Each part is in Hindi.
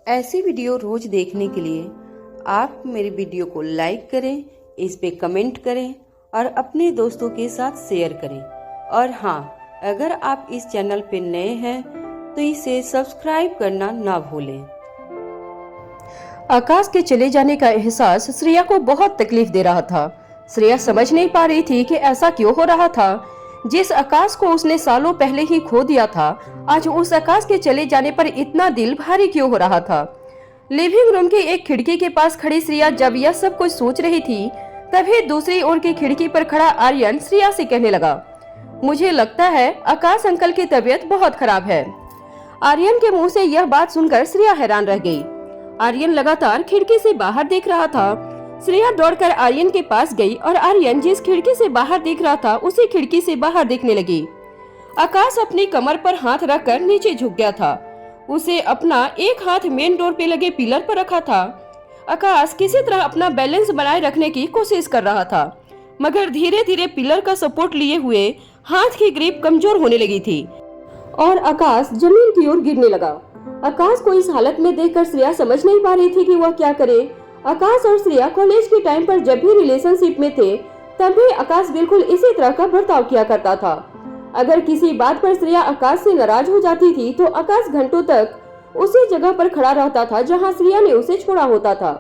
ऐसी वीडियो रोज देखने के लिए आप मेरी वीडियो को लाइक करें, इस पे कमेंट करें और अपने दोस्तों के साथ शेयर करें। और हाँ, अगर आप इस चैनल पे नए हैं तो इसे सब्सक्राइब करना ना भूलें। आकाश के चले जाने का एहसास श्रेया को बहुत तकलीफ दे रहा था। श्रेया समझ नहीं पा रही थी कि ऐसा क्यों हो रहा था। जिस आकाश को उसने सालों पहले ही खो दिया था, आज उस आकाश के चले जाने पर इतना दिल भारी क्यों हो रहा था। लिविंग रूम की एक खिड़की के पास खड़ी श्रेया जब यह सब कुछ सोच रही थी, तभी दूसरी ओर की खिड़की पर खड़ा आर्यन श्रेया से कहने लगा, मुझे लगता है आकाश अंकल की तबीयत बहुत खराब है। आर्यन के मुंह से यह बात सुनकर श्रेया हैरान रह गई। आर्यन लगातार खिड़की से बाहर देख रहा था। श्रेया दौड़कर आर्यन के पास गई और आर्यन जिस खिड़की से बाहर देख रहा था उसी खिड़की से बाहर देखने लगी। आकाश अपनी कमर पर हाथ रखकर नीचे झुक गया था। उसे अपना एक हाथ मेन डोर पे लगे पिलर पर रखा था। आकाश किसी तरह अपना बैलेंस बनाए रखने की कोशिश कर रहा था, मगर धीरे धीरे पिलर का सपोर्ट लिए हुए हाथ की ग्रिप कमजोर होने लगी थी और आकाश जमीन की ओर गिरने लगा। आकाश को इस हालत में देखकर श्रेया समझ नहीं पा रही थी कि वह क्या करे। आकाश और श्रेया कॉलेज के टाइम पर जब भी रिलेशनशिप में थे, तब भी आकाश बिल्कुल इसी तरह का बर्ताव किया करता था। अगर किसी बात पर श्रेया आकाश से नाराज हो जाती थी तो आकाश घंटों तक उसी जगह पर खड़ा रहता था जहां श्रेया ने उसे छोड़ा होता था।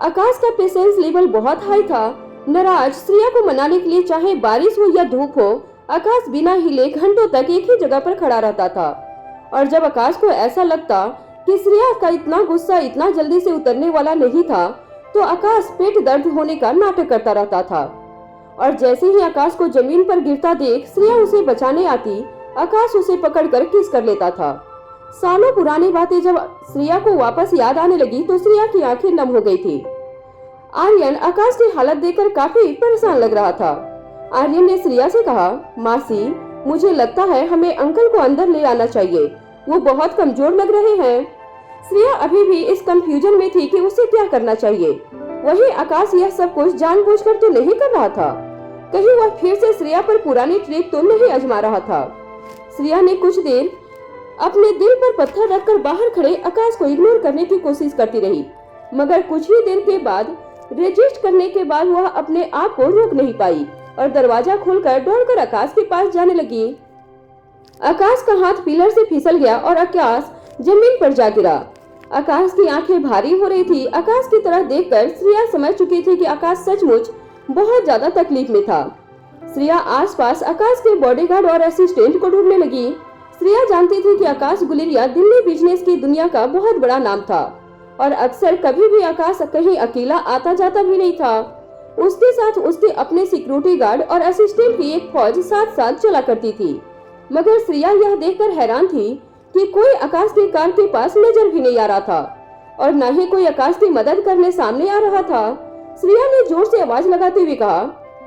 आकाश का पेशेंस लेवल बहुत हाई था। नाराज श्रेया को मनाने के लिए चाहे बारिश हो या धूप हो, आकाश बिना हिले घंटों तक एक ही जगह पर खड़ा रहता था। और जब आकाश को ऐसा लगता कि श्रेया का इतना गुस्सा इतना जल्दी से उतरने वाला नहीं था, तो आकाश पेट दर्द होने का नाटक करता रहता था। और जैसे ही आकाश को जमीन पर गिरता देख श्रेया उसे बचाने आती, आकाश उसे पकड़कर किस कर लेता था। सालों पुरानी बातें जब श्रेया को वापस याद आने लगी तो श्रेया की आंखें नम हो गई थी। आर्यन आकाश की हालत देखकर काफी परेशान लग रहा था। आर्यन ने श्रेया से कहा, मासी, मुझे लगता है हमें अंकल को अंदर ले आना चाहिए, वो बहुत कमजोर लग रहे हैं। श्रेया अभी भी इस कंफ्यूजन में थी कि उसे क्या करना चाहिए। वही आकाश यह सब कुछ जानबूझकर तो नहीं कर रहा था। कहीं वह फिर से श्रेया पर पुरानी ट्रिक तो नहीं आजमा रहा था। श्रेया ने कुछ देर अपने दिल पर पत्थर रखकर बाहर खड़े आकाश को इग्नोर करने की कोशिश करती रही, मगर कुछ ही देर के बाद रेजिस्ट करने के बाद वह अपने आप को रोक नहीं पाई और दरवाजा खोलकर दौड़कर आकाश के पास जाने लगी। आकाश का हाथ पिलर से फिसल गया और आकाश जमीन पर जा गिरा। आकाश की आंखें भारी हो रही थी। आकाश की तरफ देखकर श्रेया समझ चुकी थी कि आकाश सचमुच बहुत ज्यादा तकलीफ में था। श्रेया आसपास आकाश के बॉडीगार्ड और असिस्टेंट को ढूंढने लगी। श्रेया जानती थी कि आकाश गुलेरिया दिल्ली बिजनेस की दुनिया का बहुत बड़ा नाम था और अक्सर कभी भी आकाश कहीं अकेला आता जाता भी नहीं था। उसके साथ उसके अपने सिक्योरिटी गार्ड और असिस्टेंट की एक फौज साथ साथ चला करती थी। मगर श्रेया यह देखकर हैरान थी कि कोई आकाश की कार के पास नजर भी नहीं आ रहा था और न ही कोई आकाश की मदद करने सामने आ रहा था। श्रेया ने जोर से आवाज लगाते हुए कहा,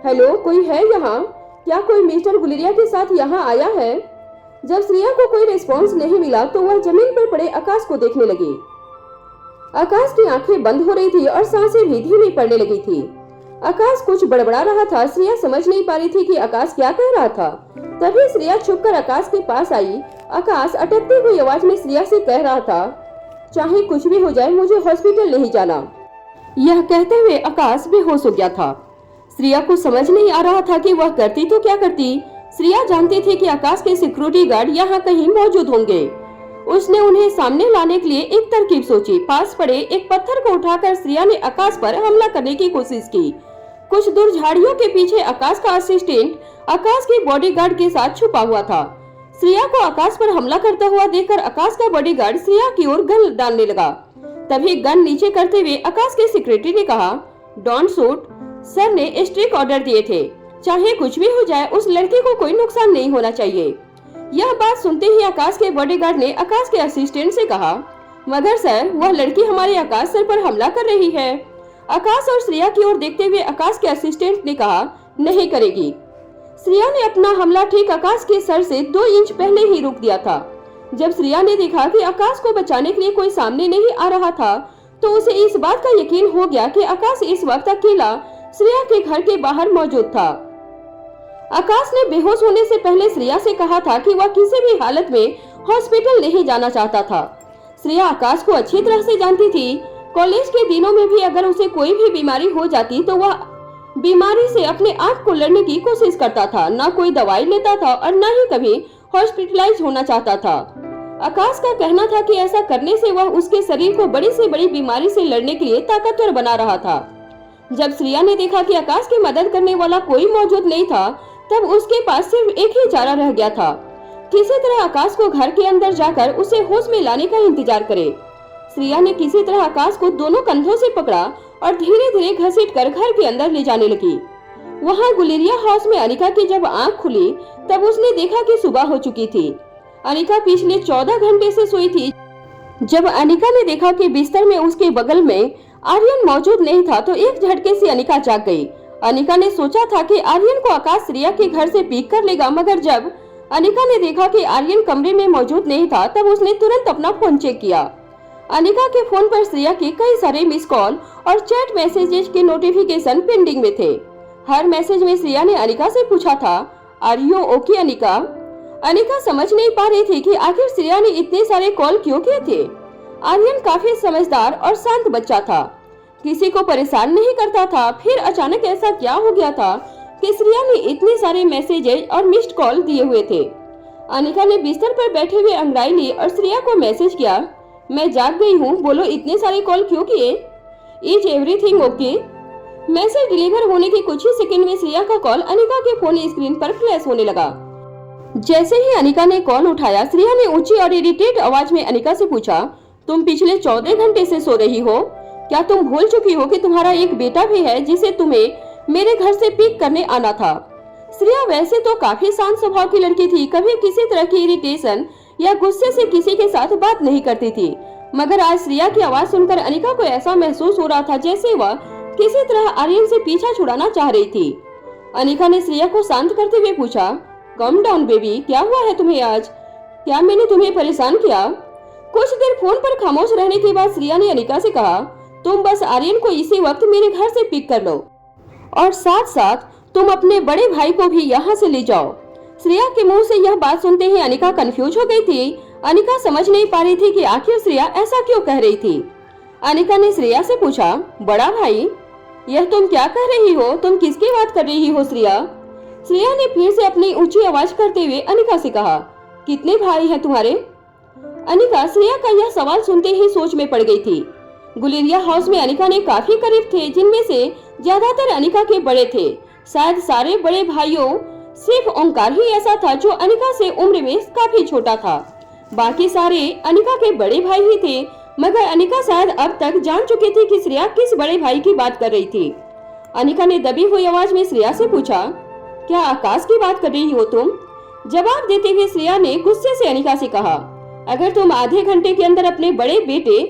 हेलो, कोई है यहाँ? क्या कोई मिस्टर गुलेरिया के साथ यहाँ आया है? जब श्रेया को कोई रिस्पॉन्स नहीं मिला तो वह जमीन पर पड़े आकाश को देखने लगी। आकाश की आंखें बंद हो रही थी और सांसें भी धीमी पड़ने लगी थी। आकाश कुछ बड़बड़ा रहा था। श्रेया समझ नहीं पा रही थी कि आकाश क्या कह रहा था। तभी श्रेया छुपकर आकाश के पास आई। आकाश अटकती हुई आवाज में श्रेया से कह रहा था, चाहे कुछ भी हो जाए मुझे हॉस्पिटल नहीं जाना। यह कहते हुए आकाश बेहोश हो गया था। श्रेया को समझ नहीं आ रहा था कि वह करती तो क्या करती। श्रेया जानती थी कि आकाश के सिक्योरिटी गार्ड यहाँ कहीं मौजूद होंगे। उसने उन्हें सामने लाने के लिए एक तरकीब सोची। पास पड़े एक पत्थर को उठाकर श्रेया ने आकाश पर हमला करने की कोशिश की। कुछ दूर झाड़ियों के पीछे आकाश का असिस्टेंट आकाश के बॉडीगार्ड के साथ छुपा हुआ था। श्रेया को आकाश पर हमला करता हुआ देखकर आकाश का बॉडीगार्ड श्रेया की ओर गन डालने लगा। तभी गन नीचे करते हुए आकाश के सेक्रेटरी ने कहा, डोंट शूट। सर ने स्ट्रिक्ट ऑर्डर दिए थे, चाहे कुछ भी हो जाए उस लड़के को कोई नुकसान नहीं होना चाहिए। यह बात सुनते ही आकाश के बॉडीगार्ड ने आकाश के असिस्टेंट से कहा, मगर सर, वह लड़की हमारे आकाश सर पर हमला कर रही है। आकाश और श्रेया की ओर देखते हुए आकाश के असिस्टेंट ने कहा, नहीं करेगी। श्रेया ने अपना हमला ठीक आकाश के सर से 2 इंच पहले ही रोक दिया था। जब श्रेया ने देखा कि आकाश को बचाने के लिए कोई सामने नहीं आ रहा था, तो उसे इस बात का यकीन हो गया कि आकाश इस वक्त अकेला श्रेया के घर के बाहर मौजूद था। आकाश ने बेहोश होने से पहले श्रेया से कहा था कि वह किसी भी हालत में हॉस्पिटल नहीं जाना चाहता था। श्रेया आकाश को अच्छी तरह से जानती थी। कॉलेज के दिनों में भी अगर उसे कोई भी बीमारी हो जाती तो वह बीमारी से अपने आप को लड़ने की कोशिश करता था, ना कोई दवाई लेता था और न ही कभी हॉस्पिटलाइज होना चाहता था। आकाश का कहना था कि ऐसा करने से वह उसके शरीर को बड़ी से बड़ी बीमारी से लड़ने के लिए ताकतवर बना रहा था। जब श्रेया ने देखा कि आकाश की मदद करने वाला कोई मौजूद नहीं था, तब उसके पास सिर्फ एक ही चारा रह गया था, किसी तरह आकाश को घर के अंदर जाकर उसे होश में लाने का इंतजार करे। श्रेया ने किसी तरह आकाश को दोनों कंधों से पकड़ा और धीरे धीरे घसीटकर घर के अंदर ले जाने लगी। वहाँ गुलेरिया हाउस में अनिका की जब आंख खुली तब उसने देखा कि सुबह हो चुकी थी। अनिका पिछले 14 घंटे से सोई थी। जब अनिका ने देखा कि बिस्तर में उसके बगल में आर्यन मौजूद नहीं था तो एक झटके से अनिका जाग गई। अनिका ने सोचा था कि आर्यन को आकाश श्रेया के घर से पिक कर लेगा, मगर जब अनिका ने देखा कि आर्यन कमरे में मौजूद नहीं था तब उसने तुरंत अपना फोन चेक किया। अनिका के फोन पर श्रेया के कई सारे मिस कॉल और चैट मैसेजेस के नोटिफिकेशन पेंडिंग में थे। हर मैसेज में श्रेया ने अनिका से पूछा था, are you okay Anika? Anika समझ नहीं पा रही थी कि आखिर श्रेया ने इतने सारे कॉल क्यों किए थे। आर्यन काफी समझदार और शांत बच्चा था, किसी को परेशान नहीं करता था। फिर अचानक ऐसा क्या हो गया था कि श्रेया ने इतने सारे मैसेजेस और मिस्ड कॉल दिए हुए थे। अनिका ने बिस्तर पर बैठे हुए अंगड़ाई ली और श्रेया को मैसेज किया, मैं जाग गई हूँ, बोलो इतने सारे कॉल क्यों किए? Is everything okay? Message deliver होने के कुछ ही सेकंड में श्रेया का कॉल अनिका के फोन स्क्रीन पर फ्लैश होने लगा। जैसे ही अनिका ने कॉल उठाया, श्रेया ने ऊंची और इरिटेट आवाज में अनिका से पूछा, तुम पिछले 14 घंटे से सो रही हो? क्या तुम भूल चुकी हो कि तुम्हारा एक बेटा भी है जिसे तुम्हें मेरे घर से पिक करने आना था? श्रेया वैसे तो काफी शांत स्वभाव की लड़की थी, कभी किसी तरह की इरिटेशन या गुस्से से किसी के साथ बात नहीं करती थी, मगर आज श्रेया की आवाज सुनकर अनिका को ऐसा महसूस हो रहा था जैसे वह किसी तरह आर्यन से पीछा छुड़ाना चाह रही थी। अनिका ने श्रेया को शांत करते हुए पूछा, कम डाउन बेबी, क्या हुआ है तुम्हें आज? क्या मैंने तुम्हें परेशान किया? कुछ देर फोन पर खामोश रहने के बाद श्रेया ने अनिका से कहा, तुम बस आर्यन को इसी वक्त मेरे घर से पिक कर लो और साथ साथ तुम अपने बड़े भाई को भी यहाँ से ले जाओ। श्रेया के मुंह से यह बात सुनते ही अनिका कंफ्यूज हो गई थी। अनिका समझ नहीं पा रही थी कि आखिर श्रेया ऐसा क्यों कह रही थी। अनिका ने श्रेया से पूछा, बड़ा भाई, यह तुम क्या कह रही हो? तुम किसकी बात कर रही हो श्रेया? श्रेया ने फिर से अपनी ऊंची आवाज करते हुए अनिका से कहा, कितने भाई हैं तुम्हारे? अनिका श्रेया का यह सवाल सुनते ही सोच में पड़ गई थी। गुलेरिया हाउस में अनिका ने काफी करीब थे, जिनमें से ज्यादातर अनिका के बड़े थे। शायद सारे बड़े भाइयों, सिर्फ ओंकार ही ऐसा था जो अनिका से उम्र में काफी छोटा था। बाकी सारे अनिका के बड़े भाई ही थे, मगर अनिका शायद अब तक जान चुकी थी कि श्रेया किस बड़े भाई की बात कर रही थी। अनिका ने दबी हुई आवाज में श्रेया से पूछा, क्या आकाश की बात कर रही हो तुम? जवाब देते हुए श्रेया ने गुस्से से अनिका से कहा, अगर तुम आधे घंटे के अंदर अपने बड़े बेटे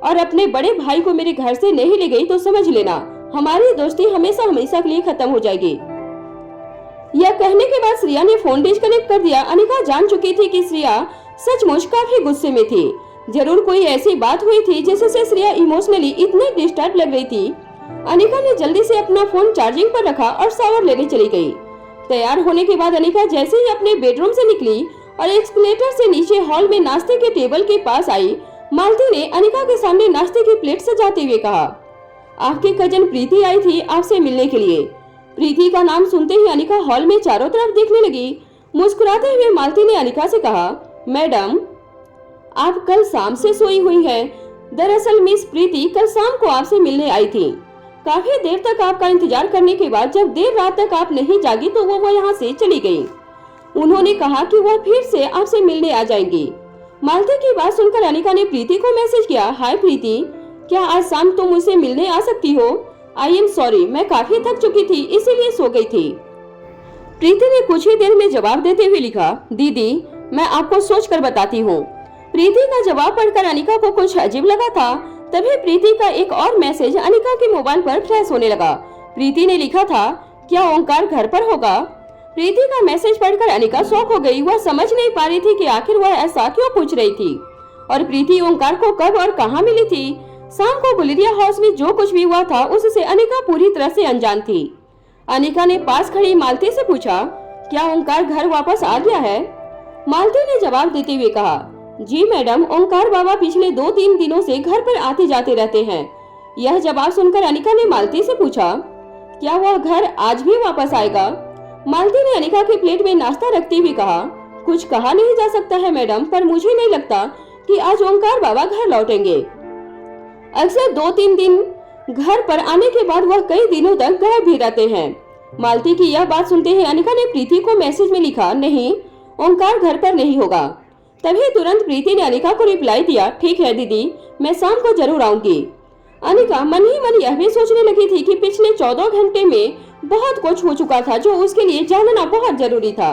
और अपने बड़े भाई को मेरे घर से नहीं ले गई तो समझ लेना हमारी दोस्ती हमेशा हमेशा के लिए खत्म हो जाएगी। यह कहने के बाद श्रेया ने फोन डिस्कनेक्ट कर दिया। अनिका जान चुकी थी कि श्रेया सचमुच काफी गुस्से में थी। जरूर कोई ऐसी बात हुई थी जिससे श्रेया इमोशनली इतनी डिस्टर्ब लग रही थी। अनिका ने जल्दी से अपना फोन चार्जिंग पर रखा और शावर लेने चली गई। तैयार होने के बाद अनिका जैसे ही अपने बेडरूम से निकली और एस्केलेटर से नीचे हॉल में नाश्ते के टेबल के पास आई, मालती ने अनिका के सामने नाश्ते की प्लेट सजाते हुए कहा, आपकी कजन प्रीति आई थी आपसे मिलने के लिए। प्रीति का नाम सुनते ही अनिका हॉल में चारों तरफ देखने लगी। मुस्कुराते हुए मालती ने अनिका से कहा, मैडम आप कल शाम से सोई हुई हैं। दरअसल मिस प्रीति कल शाम को आपसे मिलने आई थी। काफी देर तक आपका इंतजार करने के बाद जब देर रात तक आप नहीं जागी तो वो यहाँ से चली गई। उन्होंने कहा कि वह फिर से आपसे मिलने आ जाएंगी। मालती की बात सुनकर अनिका ने प्रीति को मैसेज किया, हाय प्रीति, क्या आज शाम तुम मुझसे मिलने आ सकती हो? आई एम सॉरी, मैं काफी थक चुकी थी इसीलिए सो गई थी। प्रीति ने कुछ ही देर में जवाब देते हुए लिखा, दीदी मैं आपको सोच कर बताती हूँ। प्रीति का जवाब पढ़कर अनिका को कुछ अजीब लगा था। तभी प्रीति का एक और मैसेज अनिका के मोबाइल पर फ्लैश होने लगा। प्रीति ने लिखा था, क्या ओंकार घर पर होगा? प्रीति का मैसेज पढ़कर अनिका शॉक हो गई। वह समझ नहीं पा रही थी कि आखिर वह ऐसा क्यों पूछ रही थी और प्रीति ओंकार को कब और कहां मिली थी। शाम को गुलेरिया हाउस में जो कुछ भी हुआ था उससे अनिका पूरी तरह से अनजान थी। अनिका ने पास खड़ी मालती से पूछा, क्या ओंकार घर वापस आ गया है? मालती ने जवाब देते हुए कहा, जी मैडम, ओंकार बाबा पिछले 2-3 दिनों से घर पर आते जाते रहते हैं। यह जवाब सुनकर अनिका ने मालती से पूछा, क्या वह घर आज भी वापस आएगा? मालती ने अनिका के प्लेट में नाश्ता रखते हुए कहा, कुछ कहा नहीं जा सकता है मैडम, पर मुझे नहीं लगता कि आज ओंकार बाबा घर लौटेंगे। अक्सर 2-3 दिन घर पर आने के बाद वह कई दिनों तक गायब भी रहते हैं। मालती की यह बात सुनते ही अनिका ने प्रीति को मैसेज में लिखा, नहीं, ओंकार घर पर नहीं होगा। तभी तुरंत प्रीति ने अनिका को रिप्लाई दिया, ठीक है दीदी, मैं शाम को जरूर आऊंगी। अनिका मन ही मन यह भी सोचने लगी थी कि पिछले 14 घंटे में बहुत कुछ हो चुका था जो उसके लिए जानना बहुत जरूरी था।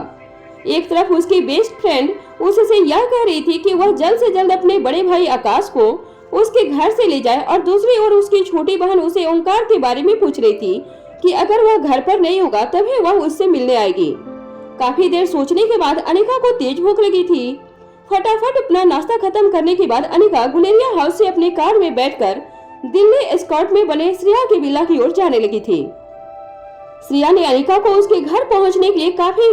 एक तरफ उसकी बेस्ट फ्रेंड उससे यह कह रही थी कि वह जल्द से जल्द अपने बड़े भाई आकाश को उसके घर से ले जाए, और दूसरी ओर उसकी छोटी बहन उसे ओंकार के बारे में पूछ रही थी कि अगर वह घर पर नहीं होगा तभी वह उससे मिलने आएगी। काफी देर सोचने के बाद अनिका को तेज भूख लगी थी। फटाफट अपना नाश्ता खत्म करने के बाद अनिका गुलेरिया हाउस से अपनी कार में बैठकर दिल्ली एस्कॉर्ट में बने श्रेया की विला की ओर जाने लगी थी। श्रेया ने अनिका को उसके घर पहुंचने के लिए काफी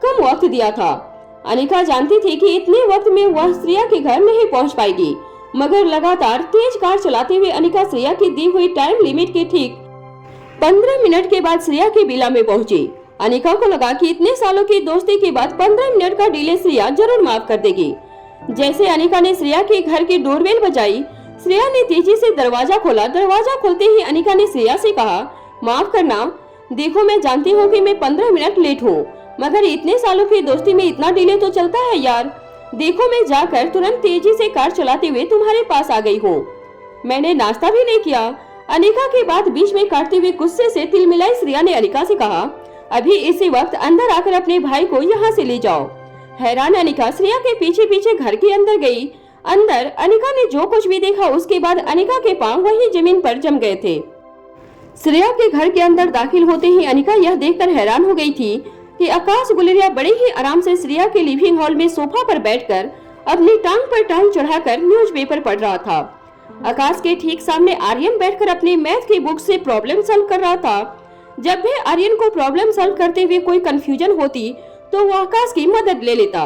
कम वक्त दिया था। अनिका जानती थी कि इतने वक्त में वह श्रेया के घर नहीं पहुंच पाएगी, मगर लगातार तेज कार चलाते हुए अनिका श्रेया की दी हुई टाइम लिमिट के ठीक 15 मिनट के बाद श्रेया की विला में पहुंची। अनिका को लगा कि इतने सालों की दोस्ती के बाद 15 मिनट का डिले श्रेया जरूर माफ कर देगी। जैसे अनिका ने श्रेया के घर की डोरबेल बजाई, श्रेया ने तेजी से दरवाजा खोला। दरवाजा खोलते ही अनिका ने श्रेया से कहा, माफ करना, देखो मैं जानती हूँ कि मैं 15 मिनट लेट हूँ, मगर इतने सालों की दोस्ती में इतना डिले तो चलता है यार। देखो मैं जाकर तुरंत तेजी से कार चलाते हुए तुम्हारे पास आ गई हूँ। मैंने नाश्ता भी नहीं किया। अनिका की बात बीच में काटते हुए गुस्से से तिलमिलाई श्रेया ने अनिका से कहा, अभी इसी वक्त अंदर आकर अपने भाई को यहाँ से ले जाओ। हैरान अनिका श्रेया के पीछे पीछे घर के अंदर गई। अंदर अनिका ने जो कुछ भी देखा उसके बाद अनिका के पांव वहीं जमीन पर जम गए थे। श्रेया के घर के अंदर दाखिल होते ही अनिका यह देखकर हैरान हो गई थी कि आकाश गुलेरिया बड़े ही आराम से श्रेया के लिविंग हॉल में सोफा पर बैठकर अपनी टांग पर टांग चढ़ाकर न्यूज़पेपर पढ़ रहा था। आकाश के ठीक सामने आर्यन बैठकर अपनी मैथ की बुक से प्रॉब्लम सॉल्व कर रहा था। जब भी आर्यन को प्रॉब्लम सॉल्व करते हुए कोई कंफ्यूजन होती तो वो आकाश की मदद ले लेता,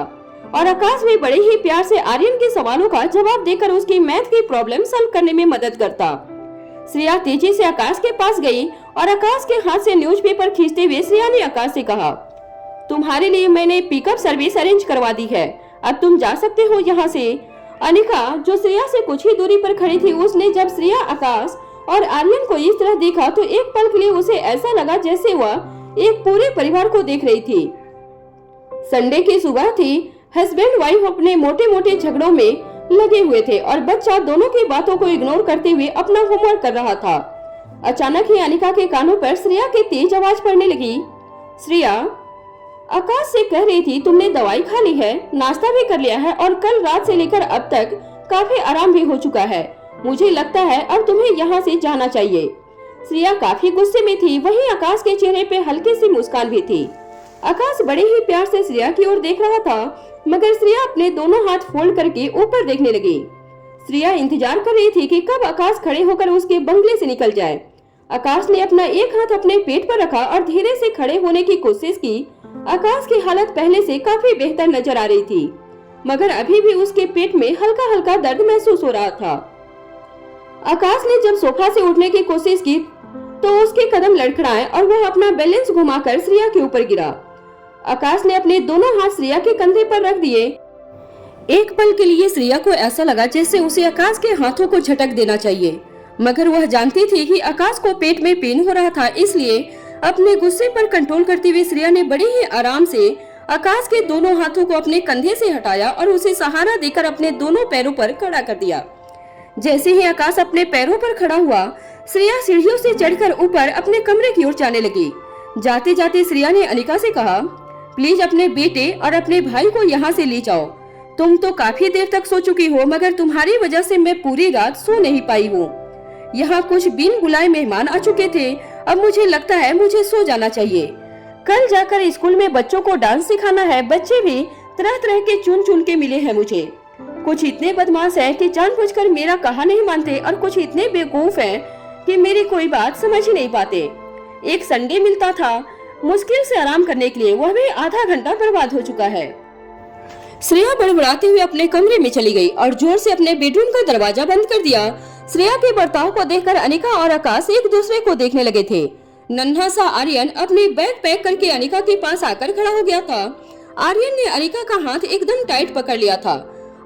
और आकाश भी बड़े ही प्यार से आर्यन के सवालों का जवाब देकर उसकी मैथ की प्रॉब्लम सॉल्व करने में मदद करता। श्रेया तेजी से आकाश के पास गई और आकाश के हाथ से न्यूज़पेपर खींचते हुए श्रेया ने आकाश से कहा, तुम्हारे लिए मैंने पिकअप सर्विस अरेंज करवा दी है, अब तुम जा सकते हो यहाँ से। अनिका जो श्रेया से कुछ ही दूरी पर खड़ी थी, उसने जब श्रेया, आकाश और आर्यन को इस तरह देखा तो एक पल के लिए उसे ऐसा लगा जैसे वह एक पूरे परिवार को देख रही थी। संडे की सुबह थी। हस्बैंड वाइफ अपने मोटे मोटे झगड़ों में लगे हुए थे और बच्चा दोनों की बातों को इग्नोर करते हुए अपना होमवर्क कर रहा था। अचानक ही अनिका के कानों पर श्रेया की तेज आवाज पड़ने लगी। श्रेया आकाश से कह रही थी, तुमने दवाई खा ली है, नाश्ता भी कर लिया है और कल रात से लेकर अब तक काफी आराम भी हो चुका है। मुझे लगता है अब तुम्हें यहाँ से जाना चाहिए। श्रेया काफी गुस्से में थी। वहीं आकाश के चेहरे पे हल्की सी मुस्कान भी थी। आकाश बड़े ही प्यार से श्रेया की ओर देख रहा था, मगर श्रेया अपने दोनों हाथ फोल्ड करके ऊपर देखने लगी। श्रेया इंतजार कर रही थी कि कब आकाश खड़े होकर उसके बंगले से निकल जाए। आकाश ने अपना एक हाथ अपने पेट पर रखा और धीरे से खड़े होने की कोशिश की। आकाश की हालत पहले से काफी बेहतर नजर आ रही थी, मगर अभी भी उसके पेट में हल्का हल्का दर्द महसूस हो रहा था। आकाश ने जब सोफा से उठने की कोशिश की तो उसके कदम लड़खड़ाए और वह अपना बैलेंस घुमाकर श्रेया के ऊपर गिरा। आकाश ने अपने दोनों हाथ श्रेया के कंधे पर रख दिए। एक पल के लिए श्रेया को ऐसा लगा जैसे उसे आकाश के हाथों को झटक देना चाहिए, मगर वह जानती थी कि आकाश को पेट में पेन हो रहा था, इसलिए अपने गुस्से पर कंट्रोल करते हुए श्रेया ने बड़े ही आराम से आकाश के दोनों हाथों को अपने कंधे से हटाया और उसे सहारा देकर अपने दोनों पैरों पर खड़ा कर दिया। जैसे ही आकाश अपने पैरों पर खड़ा हुआ, श्रेया सीढ़ियों से चढ़कर ऊपर अपने कमरे की ओर जाने लगी। जाते जाते श्रेया ने अनिका से कहा, प्लीज अपने बेटे और अपने भाई को यहाँ से ले जाओ। तुम तो काफी देर तक सो चुकी हो, मगर तुम्हारी वजह से मैं पूरी रात सो नहीं पाई हूँ। यहाँ कुछ बिन बुलाए मेहमान आ चुके थे, अब मुझे लगता है मुझे सो जाना चाहिए। कल जाकर स्कूल में बच्चों को डांस सिखाना है। बच्चे भी तरह तरह के चुन चुन के मिले हैं मुझे। कुछ इतने बदमाश हैं कि जानबूझकर मेरा कहा नहीं मानते, और कुछ इतने बेवकूफ हैं कि मेरी कोई बात समझ ही नहीं पाते। एक संडे मिलता था मुश्किल से आराम करने के लिए, वह भी आधा घंटा बर्बाद हो चुका है। श्रेया बड़बड़ाते हुए अपने कमरे में चली गई और जोर से अपने बेडरूम का दरवाजा बंद कर दिया। श्रेया के बर्ताव को देखकर अनिका और आकाश एक दूसरे को देखने लगे थे। नन्हा सा आर्यन अपनी बैग पैक करके अनिका के पास आकर खड़ा हो गया था। आर्यन ने अनिका का हाथ एकदम टाइट पकड़ लिया था।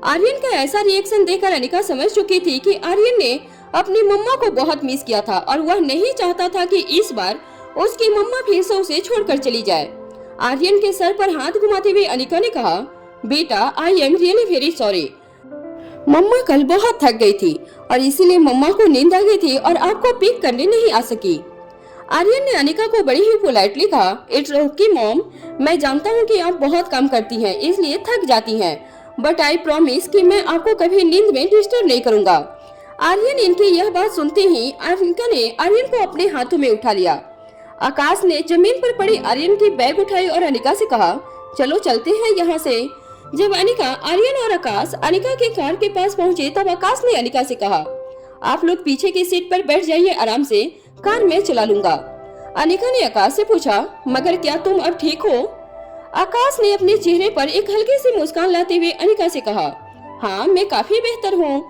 आर्यन का ऐसा रिएक्शन देखकर अनिका समझ चुकी थी कि आर्यन ने अपनी मम्मा को बहुत मिस किया था और वह नहीं चाहता था कि इस बार उसकी मम्मा फिर से उसे छोड़कर चली जाए। आर्यन के सर पर हाथ घुमाते हुए अनिका ने कहा, बेटा, I am really very sorry. मम्मा कल बहुत थक गई थी और इसीलिए मम्मा को नींद आ गई थी और आपको पिक करने नहीं आ सकी। आर्यन ने अनिका को बड़ी ही पोलाइटली कहा, इट्स ओके मॉम, मैं जानता हूँ कि आप बहुत काम करती हैं इसलिए थक जाती हैं, बट आई प्रॉमिस कि मैं आपको कभी नींद में डिस्टर्ब नहीं करूँगा। आर्यन इनकी यह बात सुनते ही अनिका ने आर्यन को अपने हाथों में उठा लिया। आकाश ने जमीन पर पड़ी आर्यन की बैग उठाई और अनिका से कहा, चलो चलते हैं यहाँ से। जब अनिका, आर्यन और आकाश अनिका के कार के पास पहुँचे तब आकाश ने अनिका से कहा, आप लोग पीछे की सीट पर बैठ जाइए, आराम से, कार मैं चला लूंगा। अनिका ने आकाश से पूछा, मगर क्या तुम अब ठीक हो? आकाश ने अपने चेहरे पर एक हल्की सी मुस्कान लाते हुए अनिका से कहा, हाँ मैं काफी बेहतर हूँ।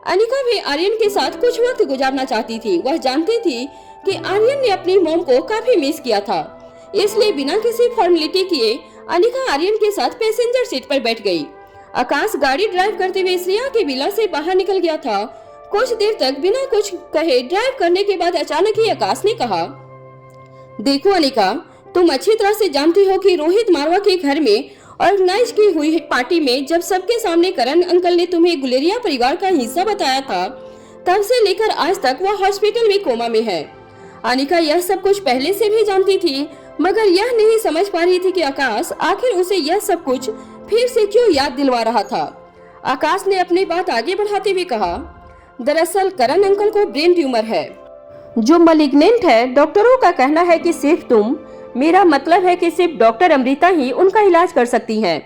अनिका भी आर्यन के साथ कुछ वक्त गुजारना चाहती थी। वह जानती थी कि आर्यन ने अपनी मॉम को काफी मिस किया था, इसलिए बिना किसी फॉर्मेलिटी किए अनिका आर्यन के साथ पैसेंजर सीट पर बैठ गई। आकाश गाड़ी ड्राइव करते हुए श्रेया के विला से बाहर निकल गया था। कुछ देर तक बिना कुछ कहे ड्राइव करने के बाद अचानक ही आकाश ने कहा, देखो अनिका, तुम अच्छी तरह से जानती हो कि रोहित मारवा के घर में ऑर्गेनाइज की हुई पार्टी में जब सबके सामने करण अंकल ने तुम्हें गुलेरिया परिवार का हिस्सा बताया था, तब से लेकर आज तक वह हॉस्पिटल में कोमा में है। अनिका यह सब कुछ पहले से भी जानती थी, मगर यह नहीं समझ पा रही थी कि आकाश आखिर उसे यह सब कुछ फिर से क्यों याद दिलवा रहा था। आकाश ने अपनी बात आगे बढ़ाते हुए कहा, दरअसल करण अंकल को ब्रेन ट्यूमर है जो मलिग्नेंट है। डॉक्टरों का कहना है कि सिर्फ तुम, मेरा मतलब है कि सिर्फ डॉक्टर अमृता ही उनका इलाज कर सकती हैं।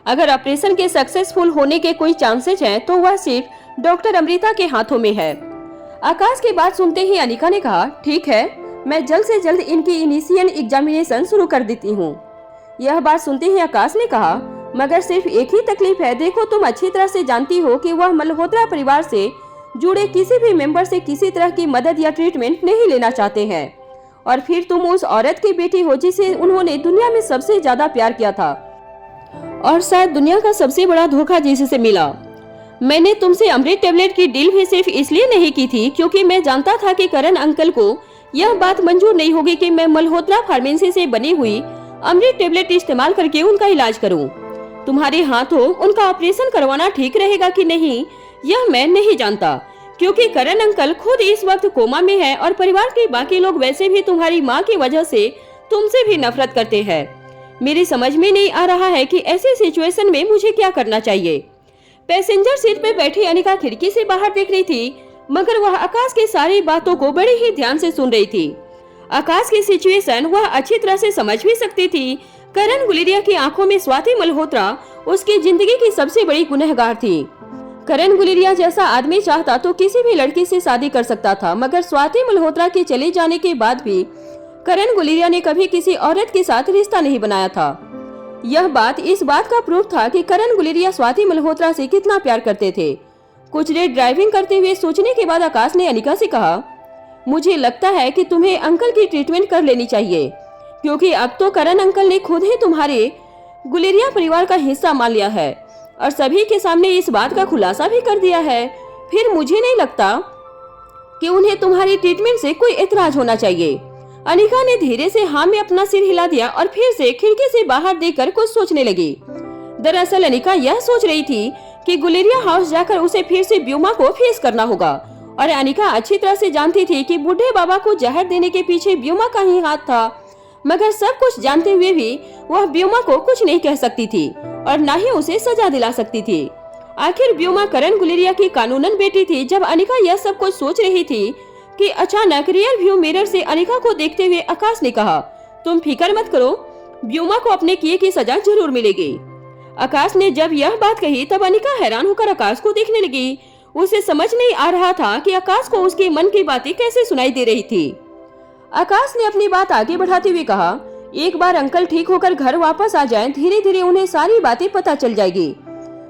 अगर ऑपरेशन के सक्सेसफुल होने के कोई चांसेस हैं तो वह सिर्फ डॉक्टर अमृता के हाथों में है। आकाश की बात सुनते ही अनिका ने कहा, ठीक है, मैं जल्द से जल्द इनकी इनिशियल एग्जामिनेशन शुरू कर देती हूँ। यह बात सुनते ही आकाश ने कहा, मगर सिर्फ एक ही तकलीफ है। देखो, तुम अच्छी तरह से जानती हो कि वह मल्होत्रा परिवार से जुड़े किसी भी मेंबर से किसी तरह की मदद या ट्रीटमेंट नहीं लेना चाहते हैं, और फिर तुम उस औरत की बेटी हो जिसे उन्होंने दुनिया में सबसे ज्यादा प्यार किया था और शायद दुनिया का सबसे बड़ा धोखा जिससे मिला। मैंने तुमसे अमृत टेबलेट की डील भी सिर्फ इसलिए नहीं की थी क्योंकि मैं जानता था कि करण अंकल को यह बात मंजूर नहीं होगी कि मैं मल्होत्रा फार्मेसी से बनी हुई अमृत टेबलेट इस्तेमाल करके उनका इलाज करूं। तुम्हारे हाथों उनका ऑपरेशन करवाना ठीक रहेगा कि नहीं यह मैं नहीं जानता, क्योंकि करण अंकल खुद इस वक्त कोमा में है और परिवार के बाकी लोग वैसे भी तुम्हारी माँ की वजह से तुमसे भी नफरत करते हैं। मेरी समझ में नहीं आ रहा है कि ऐसी सिचुएशन में मुझे क्या करना चाहिए। पैसेंजर सीट पे बैठी अनिका खिड़की से बाहर देख रही थी, मगर वह आकाश की सारी बातों को बड़े ही ध्यान से सुन रही थी। आकाश की सिचुएशन वह अच्छी तरह से समझ भी सकती थी। करण गुलेरिया की आंखों में स्वाति मल्होत्रा उसकी जिंदगी की सबसे बड़ी गुनहगार थी। करण गुलेरिया जैसा आदमी चाहता तो किसी भी लड़की से शादी कर सकता था, मगर स्वाति मल्होत्रा के चले जाने के बाद भी करण गुलेरिया ने कभी किसी औरत के साथ रिश्ता नहीं बनाया था। यह बात इस बात का प्रूफ था कि करण गुलेरिया स्वाति मल्होत्रा से कितना प्यार करते थे। कुछ देर ड्राइविंग करते हुए सोचने के बाद आकाश ने अनिका से कहा, मुझे लगता है कि तुम्हें अंकल की ट्रीटमेंट कर लेनी चाहिए, क्योंकि अब तो करण अंकल ने खुद ही तुम्हारे गुलेरिया परिवार का हिस्सा मान लिया है और सभी के सामने इस बात का खुलासा भी कर दिया है। फिर मुझे नहीं लगता कि उन्हें तुम्हारी ट्रीटमेंट से कोई एतराज होना चाहिए। अनिका ने धीरे से हाँ में अपना सिर हिला दिया और फिर से खिड़की से बाहर देखकर कुछ सोचने लगी। दरअसल अनिका यह सोच रही थी कि गुलेरिया हाउस जाकर उसे फिर से ब्यूमा को फेस करना होगा, और अनिका अच्छी तरह से जानती थी कि बूढ़े बाबा को जहर देने के पीछे ब्यूमा का ही हाथ था, मगर सब कुछ जानते हुए भी वह ब्यूमा को कुछ नहीं कह सकती थी और न ही उसे सजा दिला सकती थी। आखिर ब्यूमा करण गुलेरिया की कानूनन बेटी थी। जब अनिका यह सब कुछ सोच रही थी कि अचानक रियर व्यू मिरर से अनिका को देखते हुए आकाश ने कहा, तुम फिक्र मत करो, ब्यूमा को अपने किए की सजा जरूर मिलेगी। आकाश ने जब यह बात कही तब अनिका हैरान होकर आकाश को देखने लगी। उसे समझ नहीं आ रहा था कि आकाश को उसके मन की बातें कैसे सुनाई दे रही थी। आकाश ने अपनी बात आगे बढ़ाते हुए कहा, एक बार अंकल ठीक होकर घर वापस आ जाएं, धीरे धीरे उन्हें सारी बातें पता चल जाएगी।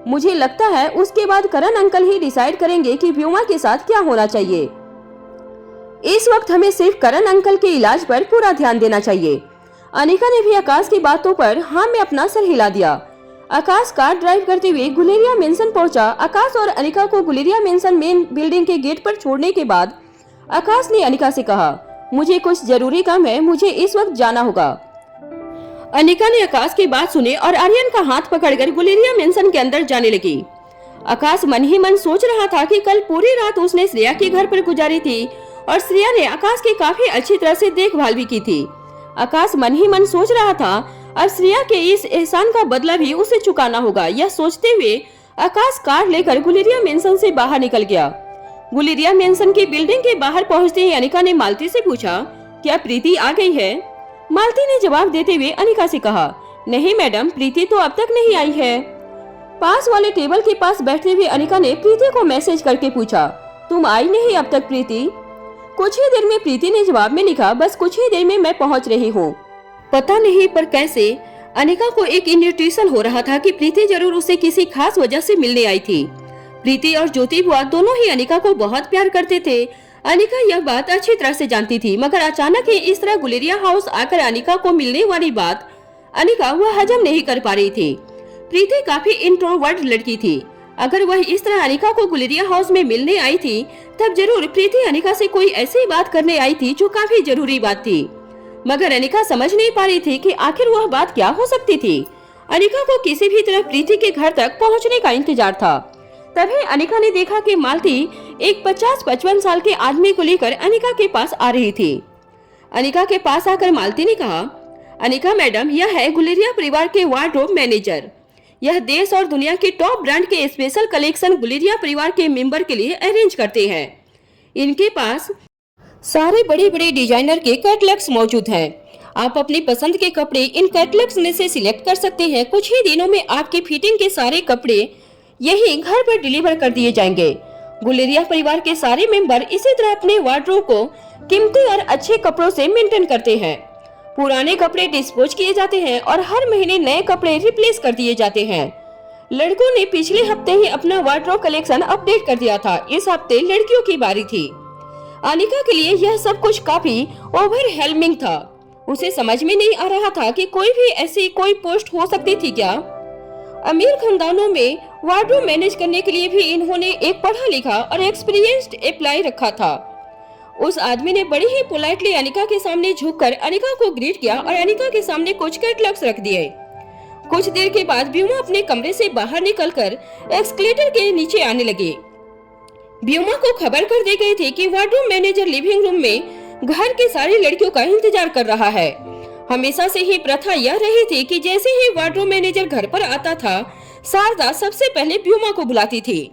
मुझे लगता है उसके बाद करण अंकल ही डिसाइड करेंगे कि व्योमा के साथ क्या होना चाहिए। इस वक्त हमें सिर्फ करण अंकल के इलाज पर पूरा ध्यान देना चाहिए। अनिका ने भी आकाश की बातों पर हाँ में अपना सर हिला दिया। आकाश कार ड्राइव करते हुए गुलेरिया मेंशन पहुंचा। आकाश और अनिका को गुलेरिया मेंशन मेन बिल्डिंग के गेट पर छोड़ने के बाद आकाश ने अनिका से कहा, मुझे कुछ जरूरी काम है, मुझे इस वक्त जाना होगा। अनिका ने आकाश की बात सुनी और आर्यन का हाथ पकड़कर गुलेरिया मेंशन के अंदर जाने लगी। आकाश मन ही मन सोच रहा था कि कल पूरी रात उसने श्रेया के घर पर गुजारी थी और श्रेया ने आकाश की काफी अच्छी तरह से देखभाल भी की थी। आकाश मन ही मन सोच रहा था और श्रेया के इस एहसान का बदला भी उसे चुकाना होगा। यह सोचते हुए आकाश कार लेकर गुलेरिया मेंशन से बाहर निकल गया। गुलेरिया मेंशन की बिल्डिंग के बाहर पहुंचते ही अनिका ने मालती से पूछा, क्या प्रीति आ गई है? मालती ने जवाब देते हुए अनिका से कहा, नहीं मैडम, प्रीति तो अब तक नहीं आई है। पास वाले टेबल के पास बैठते हुए अनिका ने प्रीति को मैसेज करके पूछा, तुम आई नहीं अब तक प्रीति? कुछ ही देर में प्रीति ने जवाब में लिखा, बस कुछ ही देर में मैं पहुंच रही हूँ। पता नहीं पर कैसे अनिका को एक इंट्यूशन हो रहा था कि प्रीति जरूर उसे किसी खास वजह से मिलने आई थी। प्रीति और ज्योति बुआ दोनों ही अनिका को बहुत प्यार करते थे। अनिका यह बात अच्छी तरह से जानती थी, मगर अचानक ही इस तरह गुलेरिया हाउस आकर अनिका को मिलने वाली बात अनिका वह हजम नहीं कर पा रही थी। प्रीति काफी इंट्रोवर्ट लड़की थी। अगर वह इस तरह अनिका को गुलेरिया हाउस में मिलने आई थी तब जरूर प्रीति अनिका से कोई ऐसी बात करने आई थी जो काफी जरूरी बात थी। मगर अनिका समझ नहीं पा रही थी कि आखिर वह बात क्या हो सकती थी। अनिका को किसी भी तरह प्रीति के घर तक पहुंचने का इंतजार था। तभी अनिका ने देखा कि मालती एक 50-55 साल के आदमी को लेकर अनिका के पास आ रही थी। अनिका के पास आकर मालती ने कहा, अनिका मैडम, यह है गुलेरिया परिवार के वार्डरोब मैनेजर। यह देश और दुनिया के टॉप ब्रांड के स्पेशल कलेक्शन गुलेरिया परिवार के मेंबर के लिए अरेंज करते हैं। इनके पास सारे बड़े बड़े डिजाइनर के कैटलॉग्स मौजूद हैं। आप अपनी पसंद के कपड़े इन कैटलॉग्स में से सिलेक्ट कर सकते हैं। कुछ ही दिनों में आपके फिटिंग के सारे कपड़े यही घर पर डिलीवर कर दिए जाएंगे। गुलेरिया परिवार के सारे मेंबर इसी तरह अपने वार्डरोब को कीमती और अच्छे कपड़ों से मेंटेन करते हैं। पुराने कपड़े डिस्पोज किए जाते हैं और हर महीने नए कपड़े रिप्लेस कर दिए जाते हैं। लड़कों ने पिछले हफ्ते ही अपना वार्डरोब कलेक्शन अपडेट कर दिया था। इस हफ्ते लड़कियों की बारी थी। अनिका के लिए यह सब कुछ काफी ओवरवेलमिंग था। उसे समझ में नहीं आ रहा था कि कोई भी ऐसी कोई पोस्ट हो सकती थी क्या। अमीर खानदानों में वार्डरोब मैनेज करने के लिए भी इन्होंने एक पढ़ा लिखा और एक्सपीरियंस्ड एम्प्लॉय रखा था। उस आदमी ने बड़ी ही पोलाइटली अनिका के सामने झुककर अनिका को ग्रीट किया और अनिका के सामने कुछ कैटलॉग्स रख दिए। कुछ देर के बाद व्योमा अपने कमरे से बाहर निकलकर एस्केलेटर के नीचे आने लगे। व्योमा को खबर कर दी गई थी कि वार्डरोब मैनेजर लिविंग रूम में घर की सारी लड़कियों का इंतजार कर रहा है। हमेशा से ही प्रथा यह रही थी कि जैसे ही वार्डरोब मैनेजर घर पर आता था, शारदा सबसे पहले व्योमा को बुलाती थी।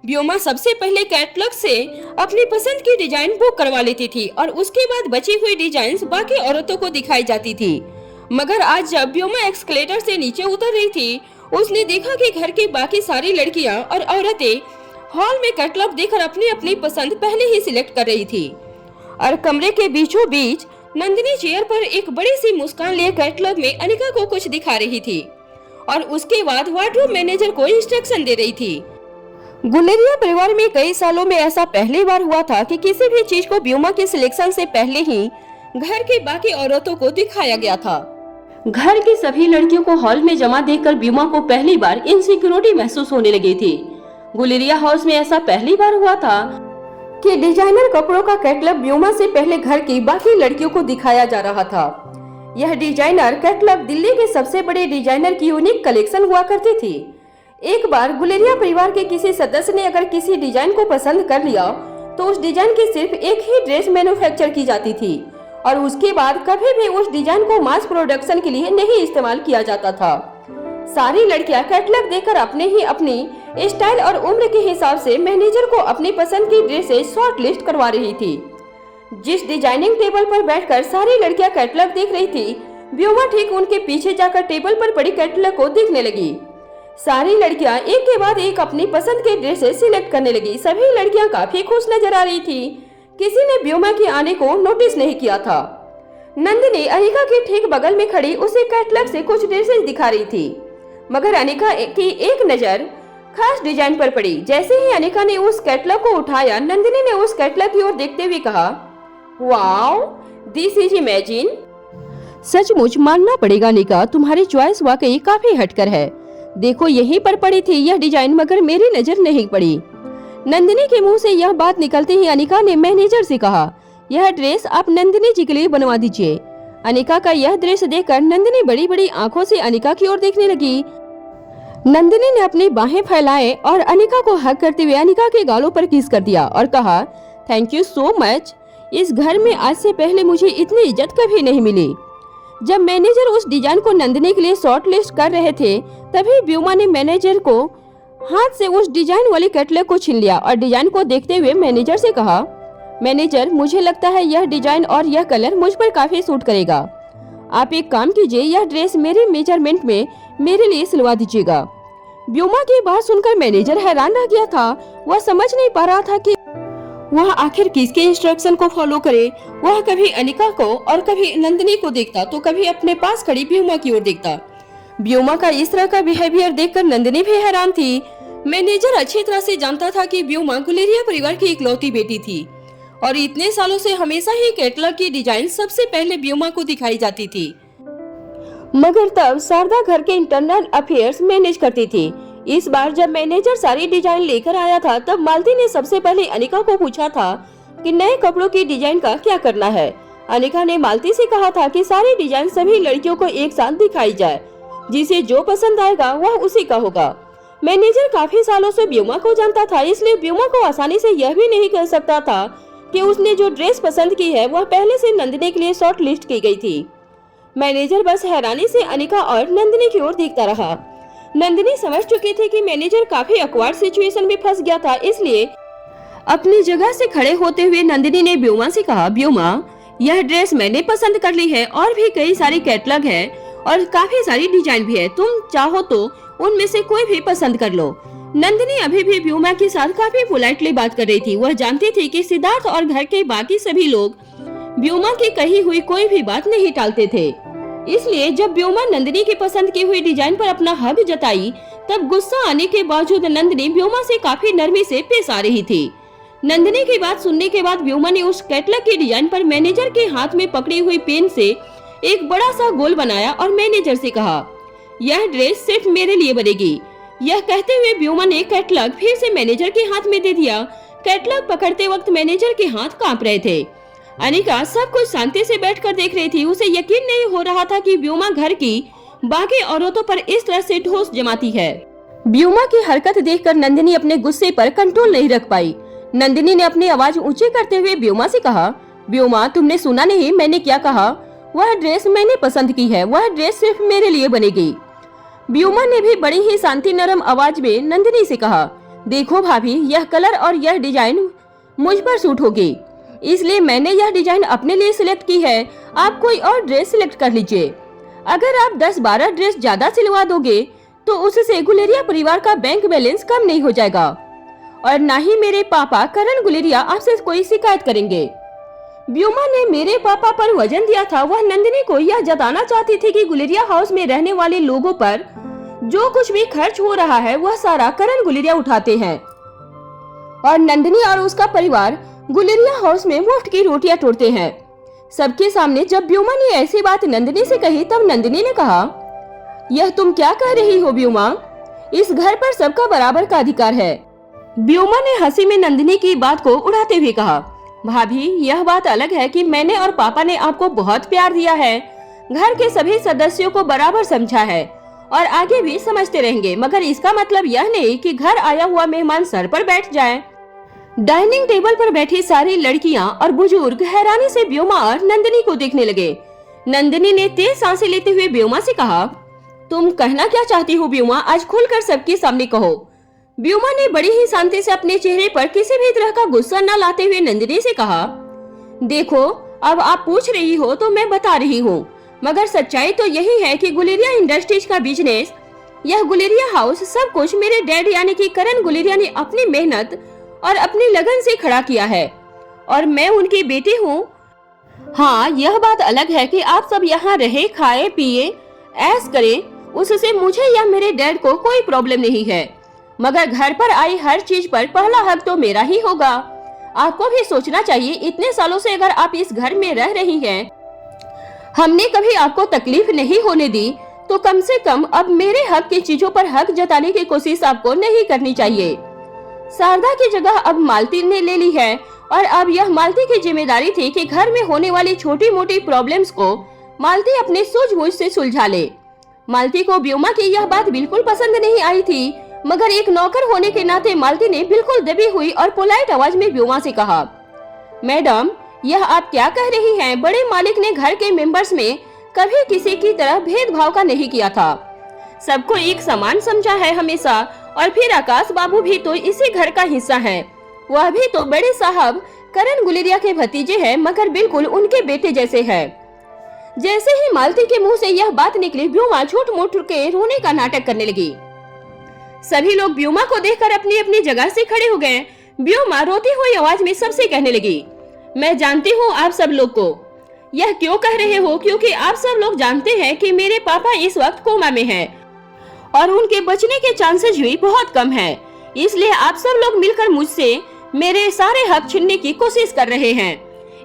व्योमा सबसे पहले कैटलॉग से अपनी पसंद की डिजाइन बुक करवा लेती थी और उसके बाद बची हुई डिजाइन्स बाकी औरतों को दिखाई जाती थी। मगर आज जब व्योमा एस्केलेटर से नीचे उतर रही थी, उसने देखा कि घर की बाकी सारी लड़कियां और औरतें हॉल में कैटलॉग देखकर अपनी अपनी पसंद पहले ही सिलेक्ट कर रही थी। और कमरे के बीचों बीच नंदिनी चेयर पर एक बड़ी सी मुस्कान लिए कैटलॉग में अनिका को कुछ दिखा रही थी और उसके बाद वार्डरोब मैनेजर को इंस्ट्रक्शन दे रही थी। गुलेरिया परिवार में कई सालों में ऐसा पहली बार हुआ था कि किसी भी चीज को व्योमा के सिलेक्शन से पहले ही घर की बाकी औरतों को दिखाया गया था। घर की सभी लड़कियों को हॉल में जमा देखकर व्योमा को पहली बार इनसिक्योरिटी महसूस होने लगी थी। गुलेरिया हाउस में ऐसा पहली बार हुआ था कि डिजाइनर कपड़ों का कैटलॉग व्योमा से पहले घर की बाकी लड़कियों को दिखाया जा रहा था। यह डिजाइनर कैटलॉग दिल्ली के सबसे बड़े डिजाइनर की यूनिक कलेक्शन हुआ करती थी। एक बार गुलेरिया परिवार के किसी सदस्य ने अगर किसी डिजाइन को पसंद कर लिया तो उस डिजाइन की सिर्फ एक ही ड्रेस मैन्युफैक्चर की जाती थी और उसके बाद कभी भी उस डिजाइन को मास प्रोडक्शन के लिए नहीं इस्तेमाल किया जाता था। सारी लड़कियां कैटलॉग देखकर अपनी स्टाइल और उम्र के हिसाब से मैनेजर को अपनी पसंद की ड्रेसेस शॉर्ट लिस्ट करवा रही थी। जिस डिजाइनिंग टेबल पर बैठकर सारी लड़कियां कैटलॉग देख रही थी, व्योमा ठीक उनके पीछे जाकर टेबल पर पड़ी कैटलॉग को देखने लगी। सारी लड़कियां एक के बाद एक अपनी पसंद के ड्रेसेस सिलेक्ट करने लगी। सभी लड़कियां काफी खुश नजर आ रही थी। किसी ने व्योमा के आने को नोटिस नहीं किया था। नंदिनी अनिका के ठीक बगल में खड़ी उसे कैटलॉग से कुछ ड्रेसेस दिखा रही थी, मगर अनिका की एक नजर खास डिजाइन पर पड़ी। जैसे ही अनिका ने उस कैटलॉग को उठाया, नंदिनी ने उस कैटलॉग की ओर देखते हुए कहा, वाओ, दिस इज इमेजिन। सचमुच मानना पड़ेगा अनिका, तुम्हारी चॉइस वाकई काफी हटकर है। देखो, यहीं पर पड़ी थी यह डिजाइन, मगर मेरी नजर नहीं पड़ी। नंदिनी के मुंह से यह बात निकलते ही अनिका ने मैनेजर से कहा, यह ड्रेस आप नंदिनी जी के लिए बनवा दीजिए। अनिका का यह दृश्य देखकर नंदिनी बड़ी बड़ी आंखों से अनिका की ओर देखने लगी। नंदिनी ने अपनी बाहें फैलाए और अनिका को हग करते हुए अनिका के गालों पर किस कर दिया और कहा, थैंक यू सो मच। इस घर में आज से पहले मुझे इतनी इज्जत कभी नहीं मिली। जब मैनेजर उस डिजाइन को नंदिनी के लिए शॉर्ट लिस्ट कर रहे थे, तभी ब्यूमा ने मैनेजर को हाथ से उस डिजाइन वाली कैटलॉग को छीन लिया और डिजाइन को देखते हुए मैनेजर से कहा, मैनेजर, मुझे लगता है यह डिजाइन और यह कलर मुझ पर काफी सूट करेगा। आप एक काम कीजिए, यह ड्रेस मेरे मेजरमेंट में मेरे लिए सिलवा दीजिएगा। ब्यूमा की बात सुनकर मैनेजर हैरान रह गया था। वह समझ नहीं पा रहा था कि वह आखिर किसके इंस्ट्रक्शन को फॉलो करे। वह कभी अनिका को और कभी नंदिनी को देखता तो कभी अपने पास खड़ी ब्यूमा की ओर देखता। ब्यूमा का इस तरह का बिहेवियर देखकर नंदिनी भी हैरान थी। मैनेजर अच्छी तरह से जानता था कि ब्यूमा गुलेरिया परिवार की इकलौती बेटी थी और इतने सालों से हमेशा ही कैटलॉग की डिजाइन सबसे पहले ब्यूमा को दिखाई जाती थी। मगर तब शारदा घर के इंटरनल अफेयर्स मैनेज करती थी। इस बार जब मैनेजर सारी डिजाइन लेकर आया था, तब मालती ने सबसे पहले अनिका को पूछा था कि नए कपड़ों की डिजाइन का क्या करना है। अनिका ने मालती से कहा था कि सारी डिजाइन सभी लड़कियों को एक साथ दिखाई जाए, जिसे जो पसंद आएगा वह उसी का होगा। मैनेजर काफी सालों से ब्यूमा को जानता था, इसलिए ब्यूमा को आसानी से यह भी नहीं कह सकता था कि उसने जो ड्रेस पसंद की है वह पहले से नंदिनी के लिए शॉर्ट लिस्ट की गई थी। मैनेजर बस हैरानी से अनिका और नंदिनी की ओर देखता रहा। नंदिनी समझ चुकी थी कि मैनेजर काफी अकवर्ड सिचुएशन में फंस गया था, इसलिए अपनी जगह से खड़े होते हुए नंदिनी ने ब्यूमा से कहा, ब्यूमा, यह ड्रेस मैंने पसंद कर ली है और भी कई सारी कैटलॉग है और काफी सारी डिजाइन भी है। तुम चाहो तो उनमें से कोई भी पसंद कर लो। नंदिनी अभी भी ब्यूमा के साथ काफी पोलाइटली बात कर रही थी। वह जानती थी कि सिद्धार्थ और घर के बाकी सभी लोग ब्यूमा की कही हुई कोई भी बात नहीं टालते थे। इसलिए जब ब्यूमा नंदिनी की पसंद की हुई डिजाइन पर अपना हक जताई, तब गुस्सा आने के बावजूद नंदिनी ब्यूमा से काफी नरमी से पेश आ रही थी। नंदिनी की बात सुनने के बाद ब्यूमा ने उस कैटलॉग की डिजाइन पर मैनेजर के हाथ में पकड़ी हुई पेन से एक बड़ा सा गोल बनाया और मैनेजर से कहा, यह ड्रेस सिर्फ मेरे लिए बनेगी। यह कहते हुए ब्यूमा ने कैटलॉग फिर से मैनेजर के हाथ में दे दिया। कैटलॉग पकड़ते वक्त मैनेजर के हाथ कांप रहे थे। अनिका सब कुछ शांति से बैठकर देख रही थी। उसे यकीन नहीं हो रहा था कि ब्यूमा घर की बाकी औरतों पर इस तरह से ठोस जमाती है। ब्यूमा की हरकत देखकर नंदिनी अपने गुस्से पर कंट्रोल नहीं रख पाई। नंदिनी ने अपनी आवाज ऊंची करते हुए ब्यूमा से कहा, ब्यूमा, तुमने सुना नहीं मैंने क्या कहा? वह ड्रेस मैंने पसंद की है, वह ड्रेस सिर्फ मेरे लिए बनेगी। ब्यूमा ने भी बड़ी ही शांति नरम आवाज में नंदिनी से कहा, देखो भाभी, यह कलर और यह डिजाइन मुझ पर सूट होगी, इसलिए मैंने यह डिजाइन अपने लिए सिलेक्ट की है। आप कोई और ड्रेस सिलेक्ट कर लीजिए। अगर आप 10-12 ड्रेस ज्यादा सिलवा दोगे तो उससे गुलेरिया परिवार का बैंक बैलेंस कम नहीं हो जाएगा और न ही मेरे पापा करण गुलेरिया आपसे कोई शिकायत करेंगे। ब्यूमा ने मेरे पापा पर वजन दिया था। वह नंदिनी को यह जताना चाहती थी कि गुलेरिया हाउस में रहने वाले लोगों पर जो कुछ भी खर्च हो रहा है वह सारा करण गुलेरिया उठाते हैं और नंदिनी और उसका परिवार गुलेरिया हाउस में मुफ्त की रोटियां तोड़ते हैं। सबके सामने जब ब्यूमा ने ऐसी बात नंदिनी से कही, तब नंदिनी ने कहा, यह तुम क्या कह रही हो ब्यूमा? इस घर पर सबका बराबर का अधिकार है। ब्यूमा ने हंसी में नंदिनी की बात को उड़ाते हुए कहा, भाभी, यह बात अलग है कि मैंने और पापा ने आपको बहुत प्यार दिया है, घर के सभी सदस्यों को बराबर समझा है और आगे भी समझते रहेंगे, मगर इसका मतलब यह नहीं कि घर आया हुआ मेहमान सर पर बैठ जाए। डाइनिंग टेबल पर बैठी सारी लड़कियां और बुजुर्ग हैरानी से ब्यूमा और नंदिनी को देखने लगे। नंदिनी ने तेज सांसें लेते हुए ब्यूमा से कहा, तुम कहना क्या चाहती हो ब्यूमा? आज खुलकर सबके सामने कहो। ब्यूमा ने बड़ी ही शांति से अपने चेहरे पर किसी भी तरह का गुस्सा न लाते हुए नंदिनी से कहा, देखो, अब आप पूछ रही हो तो मैं बता रही हूँ, मगर सच्चाई तो यही है कि गुलेरिया इंडस्ट्रीज का बिजनेस, यह गुलेरिया हाउस, सब कुछ मेरे डैड यानी कि करण गुलेरिया ने अपनी मेहनत और अपनी लगन से खड़ा किया है और मैं उनकी बेटी हूँ। हाँ, यह बात अलग है कि आप सब यहाँ रहे, खाए पिए, ऐश करें, उससे मुझे या मेरे डैड को कोई प्रॉब्लम नहीं है, मगर घर पर आई हर चीज पर पहला हक तो मेरा ही होगा। आपको भी सोचना चाहिए, इतने सालों से अगर आप इस घर में रह रही हैं, हमने कभी आपको तकलीफ नहीं होने दी, तो कम से कम अब मेरे हक की चीजों पर हक जताने की कोशिश आपको नहीं करनी चाहिए। शारदा की जगह अब मालती ने ले ली है और अब यह मालती की जिम्मेदारी थी कि घर में होने वाली छोटी मोटी प्रॉब्लम्स को मालती अपने सूझबूझ से सुलझा ले। मालती को व्योमा की यह बात बिल्कुल पसंद नहीं आई थी, मगर एक नौकर होने के नाते मालती ने बिल्कुल दबी हुई और पोलाइट आवाज में व्योमा से कहा, मैडम, यह आप क्या कह रही हैं? बड़े मालिक ने घर के मेंबर्स में कभी किसी की तरह भेदभाव का नहीं किया था, सबको एक समान समझा है हमेशा। और फिर आकाश बाबू भी तो इसी घर का हिस्सा है, वह भी तो बड़े साहब करण गुलेरिया के भतीजे हैं, मगर बिल्कुल उनके बेटे जैसे हैं। जैसे ही मालती के मुंह से यह बात निकली, व्योमा झूठ मूठ के रोने का नाटक करने लगी। सभी लोग व्योमा को देखकर अपनी अपनी जगह से खड़े हो गए। व्योमा रोती हुई आवाज में सबसे कहने लगी, मैं जानती हूँ आप सब लोग को यह क्यों कह रहे हो, क्योंकि आप सब लोग जानते हैं कि मेरे पापा इस वक्त कोमा में हैं और उनके बचने के चांसेस भी बहुत कम हैं। इसलिए आप सब लोग मिलकर मुझसे मेरे सारे हक छीनने की कोशिश कर रहे हैं।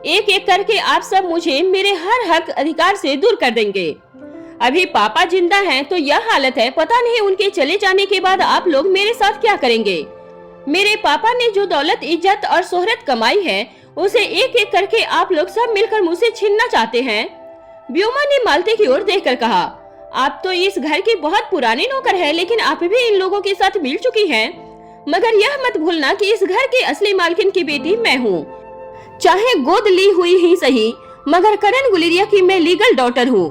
एक एक करके आप सब मुझे मेरे हर हक अधिकार से दूर कर देंगे। अभी पापा जिंदा हैं तो यह हालत है, पता नहीं उनके चले जाने के बाद आप लोग मेरे साथ क्या करेंगे। मेरे पापा ने जो दौलत, इज्जत और शोहरत कमाई है, उसे एक एक करके आप लोग सब मिलकर मुझसे छीनना चाहते हैं। व्योमा ने मालती की ओर देखकर कहा, आप तो इस घर की बहुत पुरानी नौकर है, लेकिन आप भी इन लोगों के साथ मिल चुकी हैं। मगर यह मत भूलना कि इस घर की असली मालकिन की बेटी मैं हूँ, चाहे गोद ली हुई ही सही, मगर करण गुलेरिया की मैं लीगल डॉटर हूँ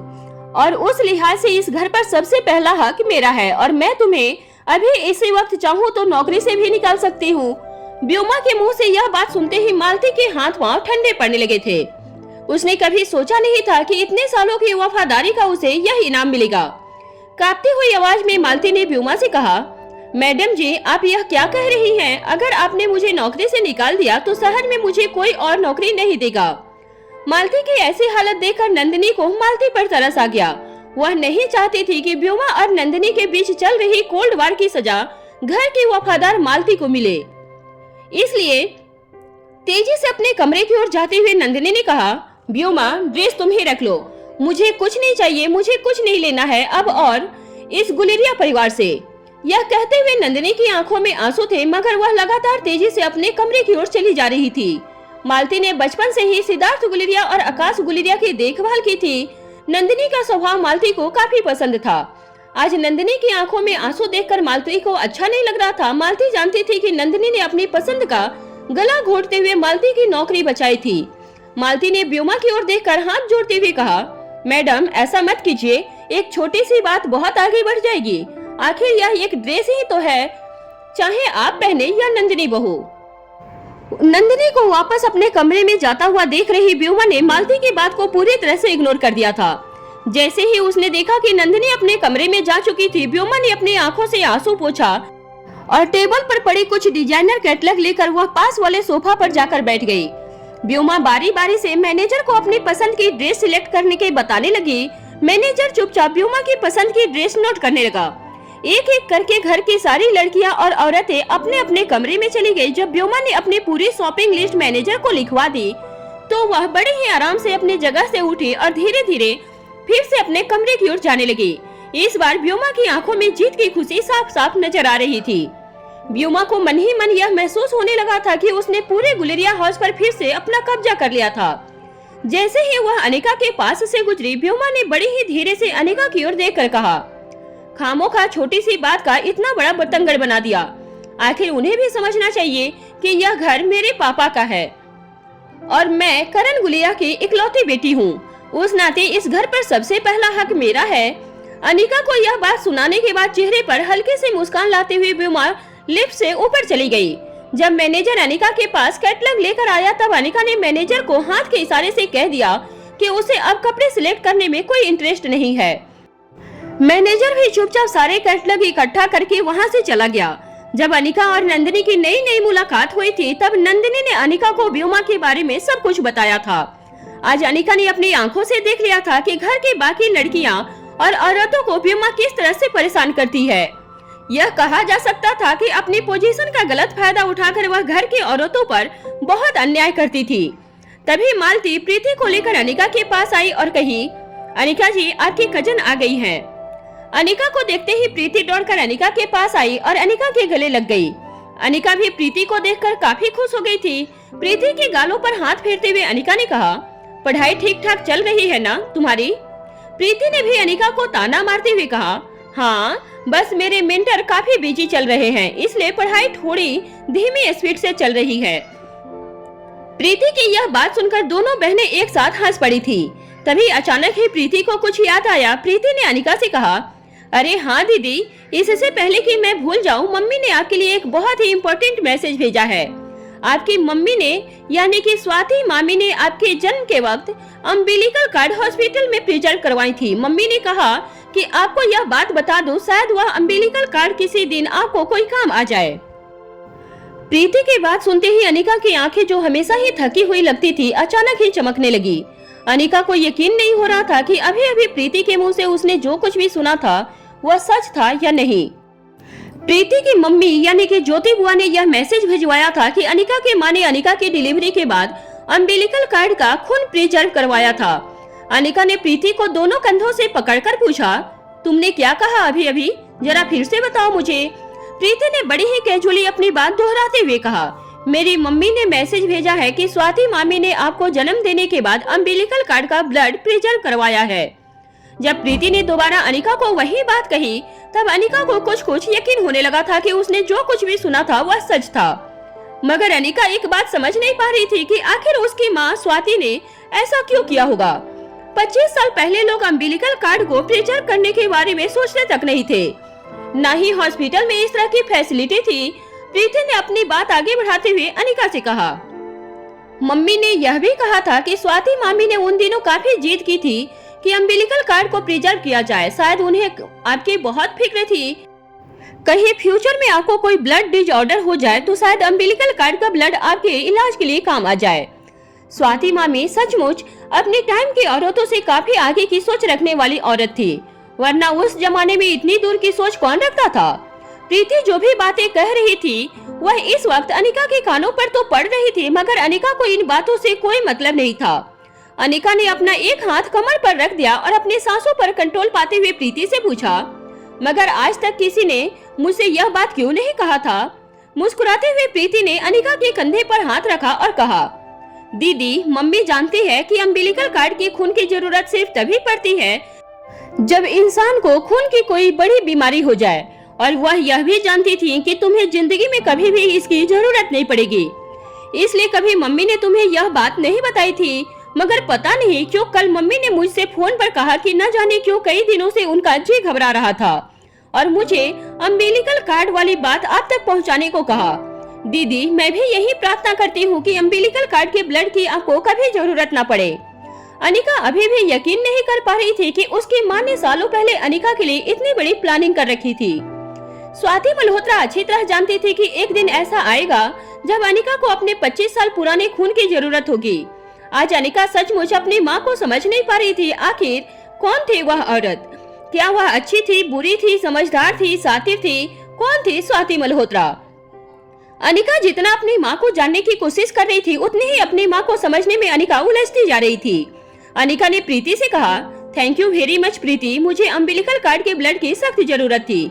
और उस लिहाज से इस घर पर सबसे पहला हक मेरा है और मैं तुम्हें अभी इसी वक्त चाहूँ तो नौकरी से भी निकाल सकती हूँ। व्योमा के मुंह से यह बात सुनते ही मालती के हाथ पांव ठंडे पड़ने लगे थे। उसने कभी सोचा नहीं था कि इतने सालों की वफादारी का उसे यह इनाम मिलेगा। कांपती हुई आवाज में मालती ने व्योमा से कहा, मैडम जी, आप यह क्या कह रही हैं? अगर आपने मुझे नौकरी से निकाल दिया तो शहर में मुझे कोई और नौकरी नहीं देगा। मालती की ऐसी हालत देखकर नंदिनी को मालती पर तरस आ गया। वह नहीं चाहती थी कि व्योमा और नंदिनी के बीच चल रही कोल्ड वार की सजा घर की वफादार मालती को मिले। इसलिए तेजी से अपने कमरे की ओर जाते हुए नंदिनी ने कहा, व्योमा, ड्रेस तुम ही रख लो, मुझे कुछ नहीं चाहिए, मुझे कुछ नहीं लेना है अब और इस गुलेरिया परिवार से। यह कहते हुए नंदिनी की आंखों में आंसू थे, मगर वह लगातार तेजी से अपने कमरे की ओर चली जा रही थी। मालती ने बचपन से ही सिद्धार्थ गुलेरिया और आकाश गुलेरिया की देखभाल की थी। नंदिनी का स्वभाव मालती को काफी पसंद था। आज नंदिनी की आंखों में आंसू देखकर मालती को अच्छा नहीं लग रहा था। मालती जानती थी कि नंदिनी ने अपनी पसंद का गला घोटते हुए मालती की नौकरी बचाई थी। मालती ने व्योमा की ओर देखकर हाथ जोड़ते हुए कहा, मैडम, ऐसा मत कीजिए, एक छोटी सी बात बहुत आगे बढ़ जाएगी। आखिर यह एक ड्रेस ही तो है, चाहे आप पहने या नंदिनी बहू। नंदिनी को वापस अपने कमरे में जाता हुआ देख रही व्योमा ने मालती की बात को पूरी तरह से इग्नोर कर दिया था। जैसे ही उसने देखा कि नंदिनी अपने कमरे में जा चुकी थी, व्योमा ने अपनी आंखों से आंसू पोंछा और टेबल पर पड़ी कुछ डिजाइनर कैटलॉग लेकर वह पास वाले सोफा पर जाकर बैठ गई। व्योमा बारी बारी से मैनेजर को अपनी पसंद की ड्रेस सिलेक्ट करने के बताने लगी। मैनेजर चुपचाप व्योमा की पसंद की ड्रेस नोट करने लगा। एक एक करके घर की सारी लड़कियां और औरतें अपने अपने कमरे में चली गई। जब व्योमा ने अपनी पूरी शॉपिंग लिस्ट मैनेजर को लिखवा दी तो वह बड़े ही आराम से अपनी जगह से उठी और धीरे धीरे फिर से अपने कमरे की ओर जाने लगी। इस बार व्योमा की आंखों में जीत की खुशी साफ साफ नजर आ रही थी। व्योमा को मन ही मन यह महसूस होने लगा था कि उसने पूरे गुलेरिया हाउस पर फिर से अपना कब्जा कर लिया था। जैसे ही वह अनिका के पास से गुजरी, व्योमा ने बड़ी ही धीरे से अनिका की ओर देखकर कहा, खामोखा छोटी सी बात का इतना बड़ा बतंगड़ बना दिया। आखिर उन्हें भी समझना चाहिए कि यह घर मेरे पापा का है और मैं करण गुलेरिया की इकलौती बेटी हूँ। उस नाते इस घर पर सबसे पहला हक मेरा है। अनिका को यह बात सुनाने के बाद चेहरे पर हल्के से मुस्कान लाते हुए व्योमा लिफ्ट से ऊपर चली गई। जब मैनेजर अनिका के पास कैटलॉग लेकर आया तब अनिका ने मैनेजर को हाथ के इशारे से कह दिया कि उसे अब कपड़े सिलेक्ट करने में कोई इंटरेस्ट नहीं है। मैनेजर भी चुपचाप सारे कैटलॉग इकट्ठा करके वहां से चला गया। जब अनिका और नंदिनी की नई नई मुलाकात हुई थी तब नंदिनी ने अनिका को व्योमा के बारे में सब कुछ बताया था। आज अनिका ने अपनी आंखों से देख लिया था कि घर की बाकी लड़कियां और औरतों को व्योमा किस तरह से परेशान करती है। यह कहा जा सकता था कि अपनी पोजीशन का गलत फायदा उठाकर वह घर की औरतों पर बहुत अन्याय करती थी। तभी मालती प्रीति को लेकर अनिका के पास आई और कही, अनिका जी, आपकी कजन आ गई हैं। अनिका को देखते ही प्रीति दौड़कर अनिका के पास आई और अनिका के गले लग गई। अनिका भी प्रीति को देखकर काफी खुश हो गई थी। प्रीति के गालों पर हाथ फेरते हुए अनिका ने कहा, पढ़ाई ठीक ठाक चल रही है ना तुम्हारी? प्रीति ने भी अनिका को ताना मारते हुए कहा, हाँ, बस मेरे मेंटर काफी बिजी चल रहे हैं, इसलिए पढ़ाई थोड़ी धीमी स्पीड से चल रही है। प्रीति की यह बात सुनकर दोनों बहनें एक साथ हंस पड़ी थी। तभी अचानक ही प्रीति को कुछ याद आया। प्रीति ने अनिका से कहा, अरे हाँ दीदी, इससे पहले कि मैं भूल जाऊं, मम्मी ने आपके लिए एक बहुत ही इम्पोर्टेंट मैसेज भेजा है। आपकी मम्मी ने यानी कि स्वाति मामी ने आपके जन्म के वक्त अम्बिलिकल कार्ड हॉस्पिटल में प्रिजर्व करवाई थी। मम्मी ने कहा कि आपको यह बात बता दूं, शायद वह अम्बिलिकल कार्ड किसी दिन आपको कोई काम आ जाए। प्रीति की बात सुनते ही अनिका की आंखें, जो हमेशा ही थकी हुई लगती थी, अचानक ही चमकने लगी। अनिका को यकीन नहीं हो रहा था कि अभी अभी प्रीति के मुंह से उसने जो कुछ भी सुना था वह सच था या नहीं। प्रीति की मम्मी यानी कि ज्योति बुआ ने यह मैसेज भिजवाया था कि अनिका के मां ने अनिका की डिलीवरी के बाद अम्बिलिकल कार्ड का खून प्रिजर्व करवाया था। अनिका ने प्रीति को दोनों कंधों से पकड़कर पूछा, तुमने क्या कहा अभी अभी? जरा फिर से बताओ मुझे। प्रीति ने बड़ी ही कैजुअली अपनी बात दोहराते हुए कहा, मेरी मम्मी ने मैसेज भेजा है कि स्वाति मामी ने आपको जन्म देने के बाद अम्बिलिकल कार्ड का ब्लड प्रिजर्व करवाया है। जब प्रीति ने दोबारा अनिका को वही बात कही, तब अनिका को कुछ यकीन होने लगा था कि उसने जो कुछ भी सुना था वह सच था। मगर अनिका एक बात समझ नहीं पा रही थी कि आखिर उसकी माँ स्वाति ने ऐसा क्यों किया होगा। 25 साल पहले लोग अम्बिलिकल कार्ड को प्रिजर्व करने के बारे में सोचते तक नहीं थे, न ही हॉस्पिटल में इस तरह की फैसिलिटी थी। प्रीति ने अपनी बात आगे बढ़ाते हुए अनिका से कहा, मम्मी ने यह भी कहा था कि स्वाति मामी ने उन दिनों काफी जिद की थी कि अम्बिलिकल कार्ड को प्रिजर्व किया जाए। शायद उन्हें आपकी बहुत फिक्र थी, कहीं फ्यूचर में आपको कोई ब्लड डिसऑर्डर हो जाए तो शायद अम्बिलिकल कार्ड का ब्लड आपके इलाज के लिए काम आ जाए। स्वाति मामी सचमुच अपने टाइम की औरतों से काफी आगे की सोच रखने वाली औरत थी, वरना उस जमाने में इतनी दूर की सोच कौन रखता था। प्रीति जो भी बातें कह रही थी वह इस वक्त अनिका के कानों पर तो पड़ रही थी, मगर अनिका को इन बातों से कोई मतलब नहीं था। अनिका ने अपना एक हाथ कमर पर रख दिया और अपने सांसों पर कंट्रोल पाते हुए प्रीति से पूछा, मगर आज तक किसी ने मुझसे यह बात क्यों नहीं कहा था? मुस्कुराते हुए प्रीति ने अनिका के कंधे पर हाथ रखा और कहा, दीदी, मम्मी जानती है कि अम्बिलिकल कार्ड के खून की जरूरत सिर्फ तभी पड़ती है जब इंसान को खून की कोई बड़ी बीमारी हो जाए, और वह यह भी जानती थी कि तुम्हें जिंदगी में कभी भी इसकी जरूरत नहीं पड़ेगी, इसलिए कभी मम्मी ने तुम्हें यह बात नहीं बताई थी। मगर पता नहीं क्यों कल मम्मी ने मुझसे फोन पर कहा कि न जाने क्यों कई दिनों से उनका जी घबरा रहा था और मुझे अम्बिलिकल कार्ड वाली बात आप तक पहुंचाने को कहा। दीदी, मैं भी यही प्रार्थना करती हूँ कि अम्बिलिकल कार्ड के ब्लड की आपको कभी जरूरत न पड़े। अनिका अभी भी यकीन नहीं कर पा रही थी कि उसकी माँ ने सालों पहले अनिका के लिए इतनी बड़ी प्लानिंग कर रखी थी। स्वाति मल्होत्रा अच्छी तरह जानती थी कि एक दिन ऐसा आएगा जब अनिका को अपने 25 साल पुराने खून की जरूरत होगी। आज अनिका सचमुच अपनी माँ को समझ नहीं पा रही थी। आखिर कौन थी वह औरत? क्या वह अच्छी थी, बुरी थी, समझदार थी, सातिर थी? कौन थी स्वाति मल्होत्रा? अनिका जितना अपनी माँ को जानने की कोशिश कर रही थी, उतनी ही अपनी माँ को समझने में अनिका उलझती जा रही थी। अनिका ने प्रीति से कहा, थैंक यू वेरी मच प्रीति, मुझे अम्बिलिकल कार्ड के ब्लड की सख्त जरूरत थी।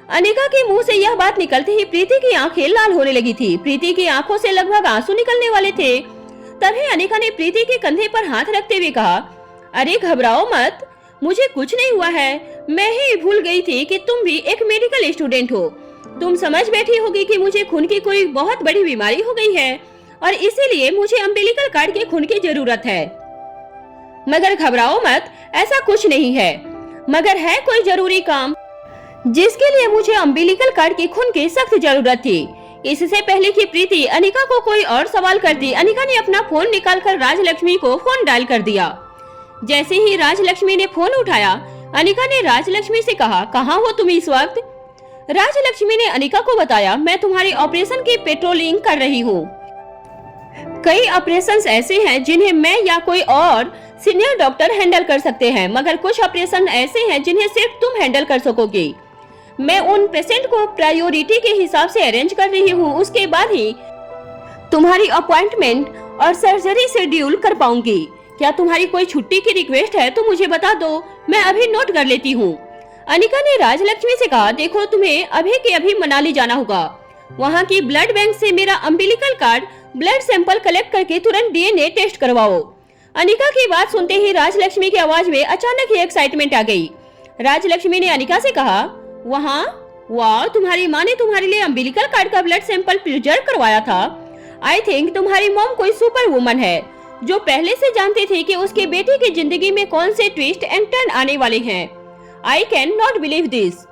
अनिका के मुंह से यह बात निकलते ही प्रीति की आंखें लाल होने लगी थी। प्रीति की आंखों से लगभग आंसू निकलने वाले थे। तभी अनिका ने प्रीति के कंधे पर हाथ रखते हुए कहा, अरे घबराओ मत, मुझे कुछ नहीं हुआ है। मैं ही भूल गई थी कि तुम भी एक मेडिकल स्टूडेंट हो। तुम समझ बैठी होगी कि मुझे खून की कोई बहुत बड़ी बीमारी हो गई है और इसीलिए मुझे अम्बिलिकल कार्ड के खून की जरूरत है। मगर घबराओ मत, ऐसा कुछ नहीं है, मगर है कोई जरूरी काम जिसके लिए मुझे अम्बिलिकल कार्ड के खून की सख्त जरूरत थी। इससे पहले कि प्रीति अनिका को कोई और सवाल करती, अनिका ने अपना फोन निकालकर राजलक्ष्मी को फोन डायल कर दिया। जैसे ही राजलक्ष्मी ने फोन उठाया, अनिका ने राजलक्ष्मी से कहा, कहाँ हो तुम इस वक्त? राजलक्ष्मी ने अनिका को बताया, मैं तुम्हारे ऑपरेशन की पेट्रोलिंग कर रही हूँ। कई ऑपरेशंस ऐसे हैं जिन्हें मैं या कोई और सीनियर डॉक्टर हैंडल कर सकते हैं, मगर कुछ ऑपरेशन ऐसे हैं जिन्हें सिर्फ तुम हैंडल कर सकोगी। मैं उन पेशेंट को प्रायोरिटी के हिसाब से अरेंज कर रही हूँ, उसके बाद ही तुम्हारी अपॉइंटमेंट और सर्जरी शेड्यूल कर पाऊंगी। क्या तुम्हारी कोई छुट्टी की रिक्वेस्ट है तो मुझे बता दो, मैं अभी नोट कर लेती हूँ। अनिका ने राजलक्ष्मी से कहा, देखो तुम्हें अभी के अभी मनाली जाना होगा। वहाँ की ब्लड बैंक से मेरा umbilical card blood sample collect करके तुरंत डीएनए टेस्ट करवाओ। अनिका की बात सुनते ही राजलक्ष्मी की आवाज में अचानक ही एक्साइटमेंट आ गई। राजलक्ष्मी ने अनिका से कहा, वहाँ वाह, तुम्हारी माँ ने तुम्हारे लिए अम्बिलिकल कार्ड का ब्लड सैंपल प्रिजर्व करवाया था। आई थिंक तुम्हारी मॉम कोई सुपर वुमन है जो पहले से जानती थी कि उसके बेटे की जिंदगी में कौन से ट्विस्ट एंड टर्न आने वाले हैं। I can not believe this.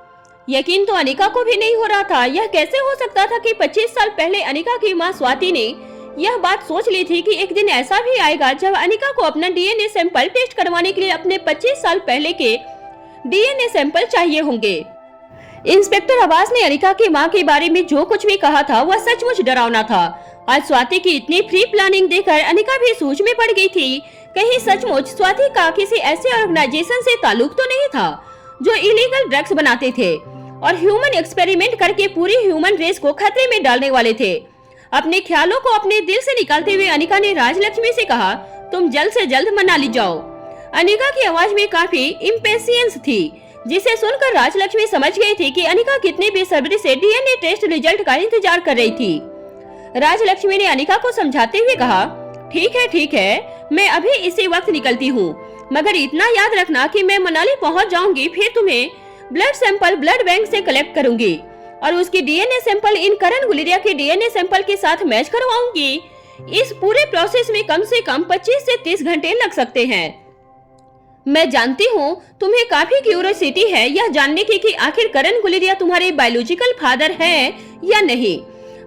यकीन तो अनिका को भी नहीं हो रहा था। यह कैसे हो सकता था कि 25 साल पहले अनिका की माँ स्वाति ने यह बात सोच ली थी कि एक दिन ऐसा भी आएगा जब अनिका को अपना डीएनए सैंपल टेस्ट करवाने के लिए अपने 25 साल पहले के डीएनए सैंपल चाहिए होंगे। इंस्पेक्टर अब्बास ने अनिका की मां के बारे में जो कुछ भी कहा था वह सचमुच डरावना था। आज स्वाति की इतनी प्री प्लानिंग देखकर अनिका भी सोच में पड़ गई थी, कहीं सचमुच स्वाति का किसी ऐसे ऑर्गेनाइजेशन से ताल्लुक तो नहीं था जो इलीगल ड्रग्स बनाते थे और ह्यूमन एक्सपेरिमेंट करके पूरी ह्यूमन रेस को खतरे में डालने वाले थे। अपने ख्यालों को अपने दिल से निकालते हुए अनिका ने राजलक्ष्मी से कहा, तुम जल्द से जल्द मनाली जाओ। अनिका की आवाज में काफी इम्पेशियंस थी, जिसे सुनकर राजलक्ष्मी समझ गई थी कि अनिका कितनी बेसब्री से डीएनए टेस्ट रिजल्ट का इंतजार कर रही थी। राजलक्ष्मी ने अनिका को समझाते हुए कहा, ठीक है, मैं अभी इसी वक्त निकलती हूँ, मगर इतना याद रखना कि मैं मनाली पहुँच जाऊंगी, फिर तुम्हें ब्लड सैंपल ब्लड बैंक से कलेक्ट करूंगी और उसकी डीएनए सैंपल इन करण गुलेरिया के डीएनए सैंपल के साथ मैच करवाऊंगी। इस पूरे प्रोसेस में कम से कम 25 से 30 घंटे लग सकते हैं। मैं जानती हूँ तुम्हें काफी क्यूरियोसिटी है यह जानने की कि आखिर करण गुलेरिया तुम्हारे बायोलॉजिकल फादर है या नहीं,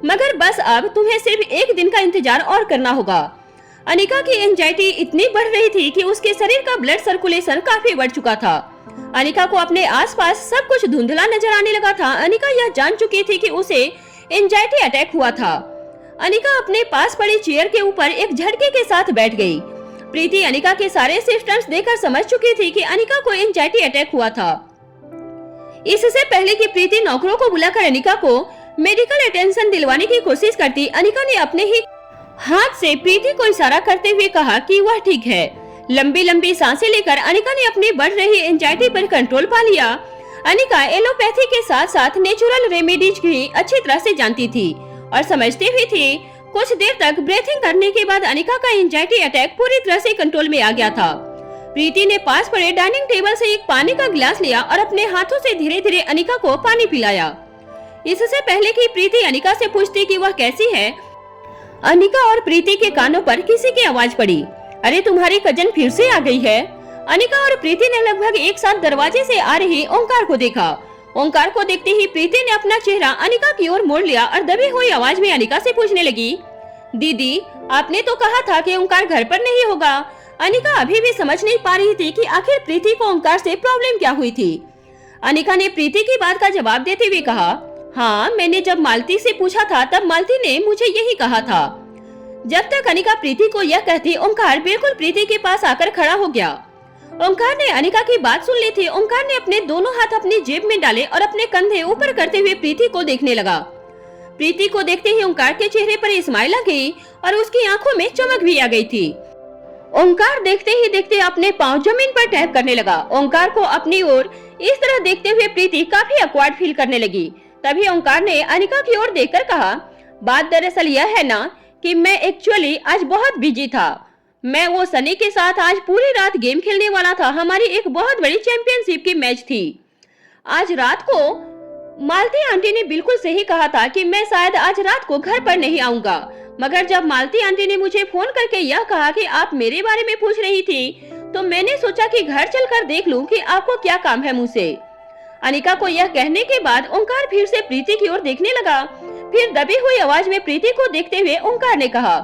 मगर बस अब तुम्हें सिर्फ एक दिन का इंतजार और करना होगा। अनिका की एंजाइटी इतनी बढ़ रही थी कि उसके शरीर का ब्लड सर्कुलेशन काफी बढ़ चुका था। अनिका को अपने आसपास सब कुछ धुंधला नजर आने लगा था। अनिका यह जान चुकी थी कि उसे एंजाइटी अटैक हुआ था। अनिका अपने पास पड़ी चेयर के ऊपर एक झटके के साथ बैठ गई। प्रीति अनिका के सारे सिम्टम्स देखकर समझ चुकी थी कि अनिका को एंजाइटी अटैक हुआ था। इससे पहले कि प्रीति नौकरों को बुलाकर अनिका को मेडिकल अटेंशन दिलवाने की कोशिश करती, अनिका ने अपने ही हाथ से प्रीति को इशारा करते हुए कहा कि वह ठीक है। लंबी लंबी सांसें लेकर अनिका ने अपनी बढ़ रही एंजाइटी पर कंट्रोल पा लिया। अनिका एलोपैथी के साथ साथ नेचुरल रेमेडीज भी अच्छी तरह से जानती थी और समझती हुई थी। कुछ देर तक ब्रीथिंग करने के बाद अनिका का एंजाइटी अटैक पूरी तरह से कंट्रोल में आ गया था। प्रीति ने पास पड़े डाइनिंग टेबल से एक पानी का गिलास लिया और अपने हाथों से धीरे धीरे अनिका को पानी पिलाया। इससे पहले कि प्रीति अनिका से पूछती कि वह कैसी है, अनिका और प्रीति के कानों पर किसी की आवाज पड़ी, अरे तुम्हारी कजन फिर से आ गई है। अनिका और प्रीति ने लगभग एक साथ दरवाजे से आ रही ओंकार को देखा। ओंकार को देखते ही प्रीति ने अपना चेहरा अनिका की ओर मोड़ लिया और दबी हुई आवाज में अनिका से पूछने लगी, दीदी आपने तो कहा था कि ओंकार घर पर नहीं होगा। अनिका अभी भी समझ नहीं पा रही थी कि आखिर प्रीति को ओंकार से प्रॉब्लम क्या हुई थी। अनिका ने प्रीति की बात का जवाब देते हुए कहा, हाँ, मैंने जब मालती से पूछा था तब मालती ने मुझे यही कहा था। जब तक अनिका प्रीति को यह कहती, ओंकार बिल्कुल प्रीति के पास आकर खड़ा हो गया। ओंकार ने अनिका की बात सुन ली थी। ओंकार ने अपने दोनों हाथ अपनी जेब में डाले और अपने कंधे ऊपर करते हुए प्रीति को देखने लगा। प्रीति को देखते ही ओंकार के चेहरे पर स्माइल आ गई और उसकी आंखों में चमक भी आ गई थी। ओंकार देखते ही देखते अपने पांव जमीन पर टैप करने लगा। ओंकार को अपनी ओर इस तरह देखते हुए प्रीति काफी ऑकवर्ड फील करने लगी। तभी ओंकार ने अनिका की ओर देखकर कहा, बात दरअसल यह है ना कि मैं एक्चुअली आज बहुत बिजी था। मैं वो सनी के साथ आज पूरी रात गेम खेलने वाला था। हमारी एक बहुत बड़ी चैंपियनशिप की मैच थी। आज रात को मालती आंटी ने बिल्कुल सही कहा था कि मैं शायद आज रात को घर पर नहीं आऊंगा, मगर जब मालती आंटी ने मुझे फोन करके यह कहा कि आप मेरे बारे में पूछ रही थी, तो मैंने सोचा कि घर चलकर देख लूं कि आपको क्या काम है मुझसे। अनिका को यह कहने के बाद ओंकार फिर से प्रीति की ओर देखने लगा। फिर दबी हुई आवाज में प्रीति को देखते हुए ओंकार ने कहा,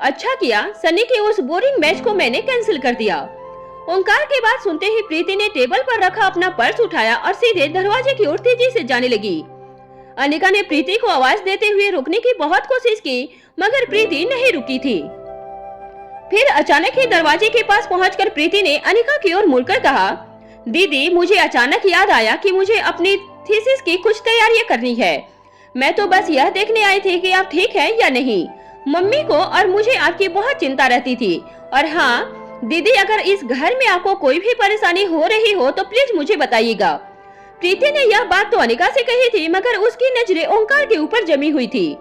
अच्छा किया, सनी के उस बोरिंग मैच को मैंने कैंसिल कर दिया। ओंकार की बात सुनते ही प्रीति ने टेबल पर रखा अपना पर्स उठाया और सीधे दरवाजे की ओर तेजी से जाने लगी। अनिका ने प्रीति को आवाज देते हुए रोकने की बहुत कोशिश की, मगर प्रीति नहीं रुकी थी। फिर अचानक ही दरवाजे के पास पहुंचकर प्रीति ने अनिका की ओर मुड़कर कहा, दीदी मुझे अचानक याद आया कि मुझे अपनी थीसिस की कुछ तैयारियां करनी है। मैं तो बस यह देखने आई थी कि आप ठीक हैं या नहीं। मम्मी को और मुझे आपकी बहुत चिंता रहती थी। और हाँ दीदी, अगर इस घर में आपको कोई भी परेशानी हो रही हो तो प्लीज मुझे बताइएगा। प्रीति ने यह बात तो अनिका से कही थी, मगर उसकी नजरें ओंकार के ऊपर जमी हुई थी।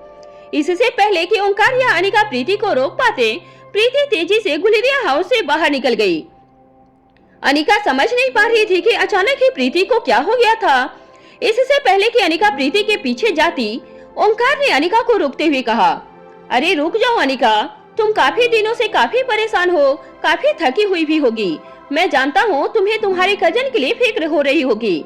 इससे पहले कि ओंकार या अनिका प्रीति को रोक पाते, प्रीति तेजी से गुलेरिया हाउस से बाहर निकल गई। अनिका समझ नहीं पा रही थी कि अचानक ही प्रीति को क्या हो गया था। इससे पहले कि अनिका प्रीति के पीछे जाती, ओंकार ने अनिका को रोकते हुए कहा, अरे रुक जाओ अनिका, तुम काफी दिनों से काफी परेशान हो, काफी थकी हुई भी होगी। मैं जानता हूँ तुम्हें तुम्हारे कजन के लिए फिक्र हो रही होगी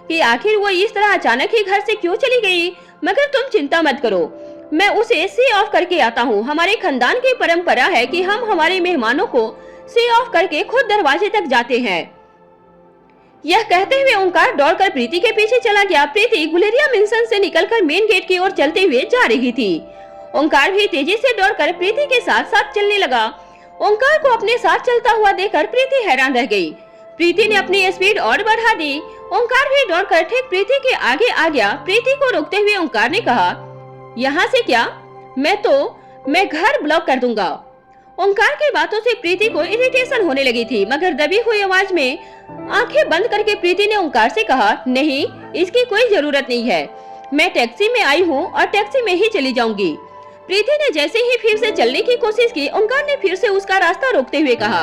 कि आखिर वो इस तरह अचानक ही घर से क्यों चली गई, मगर तुम चिंता मत करो, मैं उसे सी ऑफ करके आता हूँ। हमारे खानदान की परंपरा है कि हम हमारे मेहमानों को सी ऑफ करके खुद दरवाजे तक जाते हैं। यह कहते हुए ओंकार दौड़कर प्रीति के पीछे चला गया। प्रीति गुलेरिया मेंशन से निकलकर मेन गेट की ओर चलते हुए जा रही थी। ओंकार भी तेजी से दौड़कर प्रीति के साथ साथ चलने लगा। ओंकार को अपने साथ चलता हुआ देखकर प्रीति हैरान रह गई। प्रीति ने अपनी स्पीड और बढ़ा दी। ओंकार भी दौड़कर ठीक प्रीति के आगे आ गया। प्रीति को रोकते हुए ओंकार ने कहा, यहाँ से क्या, मैं घर ब्लॉक कर दूंगा। ओंकार की बातों से प्रीति को इरिटेशन होने लगी थी, मगर दबी हुई आवाज में आंखें बंद करके प्रीति ने ओंकार से कहा, नहीं, इसकी कोई जरूरत नहीं है, मैं टैक्सी में आई हूँ और टैक्सी में ही चली जाऊंगी। प्रीति ने जैसे ही फिर से चलने की कोशिश की, ओंकार ने फिर से उसका रास्ता रोकते हुए कहा,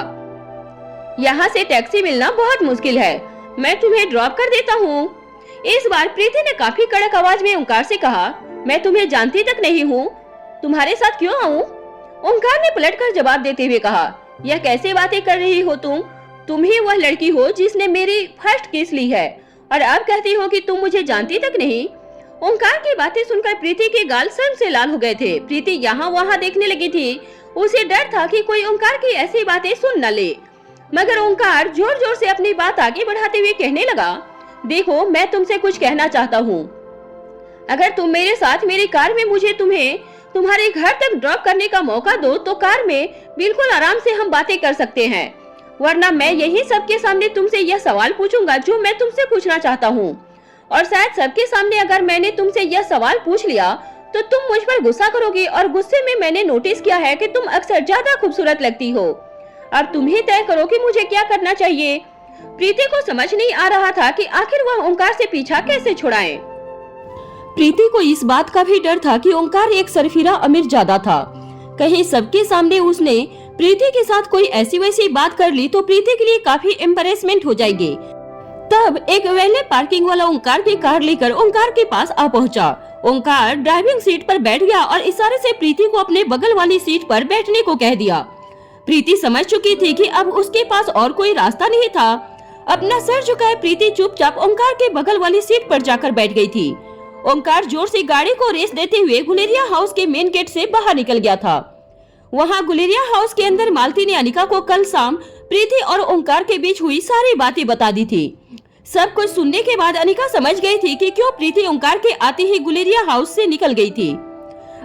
यहाँ से टैक्सी मिलना बहुत मुश्किल है, मैं तुम्हें ड्रॉप कर देता हूँ। इस बार प्रीति ने काफी कड़क आवाज में ओंकार से कहा, मैं तुम्हें जानती तक नहीं हूँ, तुम्हारे साथ क्यों आऊँ? ओंकार ने पलटकर जवाब देते हुए कहा, यह कैसे बातें कर रही हो तुम ही वह लड़की हो जिसने मेरी फर्स्ट किस ली है और अब कहती हो कि तुम मुझे जानती तक नहीं। ओंकार की बातें सुनकर प्रीति के गाल शर्म से लाल हो गए थे। प्रीति यहाँ वहाँ देखने लगी थी। उसे डर था कि कोई ओंकार की ऐसी बातें सुन न ले, मगर ओंकार जोर जोर से अपनी बात आगे बढ़ाते हुए कहने लगा, देखो, मैं तुमसे कुछ कहना चाहता हूँ। अगर तुम मेरे साथ मेरी कार में मुझे तुम्हारे घर तक ड्रॉप करने का मौका दो तो कार में बिल्कुल आराम से हम बातें कर सकते हैं, वरना मैं यही सबके सामने तुमसे यह सवाल पूछूंगा जो मैं तुमसे पूछना चाहता हूँ। और शायद सबके सामने अगर मैंने तुमसे यह सवाल पूछ लिया तो तुम मुझ पर गुस्सा करोगी, और गुस्से में मैंने नोटिस किया है कि तुम अक्सर ज्यादा खूबसूरत लगती हो। अब तुम ही तय करो कि मुझे क्या करना चाहिए। प्रीति को समझ नहीं आ रहा था कि आखिर वह ओंकार से पीछा कैसे छुड़ाए। प्रीति को इस बात का भी डर था कि ओंकार एक सरफिरा अमीरजादा था। कहीं सबके सामने उसने प्रीति के साथ कोई ऐसी वैसी बात कर ली तो प्रीति के लिए काफी एम्बैरेसमेंट हो जाएगी। तब एक वैले पार्किंग वाला ओंकार की कार लेकर ओंकार के पास आ पहुंचा। ओंकार ड्राइविंग सीट पर बैठ गया और इशारे से प्रीति को अपने बगल वाली सीट पर बैठने को कह दिया। प्रीति समझ चुकी थी कि अब उसके पास और कोई रास्ता नहीं था। अपना सर झुकाए प्रीति चुपचाप ओंकार के बगल वाली सीट पर जाकर बैठ गई थी। ओंकार जोर से गाड़ी को रेस देते हुए गुलेरिया हाउस के मेन गेट से बाहर निकल गया था। वहां गुलेरिया हाउस के अंदर मालती ने अनिका को कल शाम प्रीति और ओंकार के बीच हुई सारी बातें बता दी थी। सब कुछ सुनने के बाद अनिका समझ गई थी कि क्यों प्रीति ओंकार के आते ही गुलेरिया हाउस से निकल गई थी।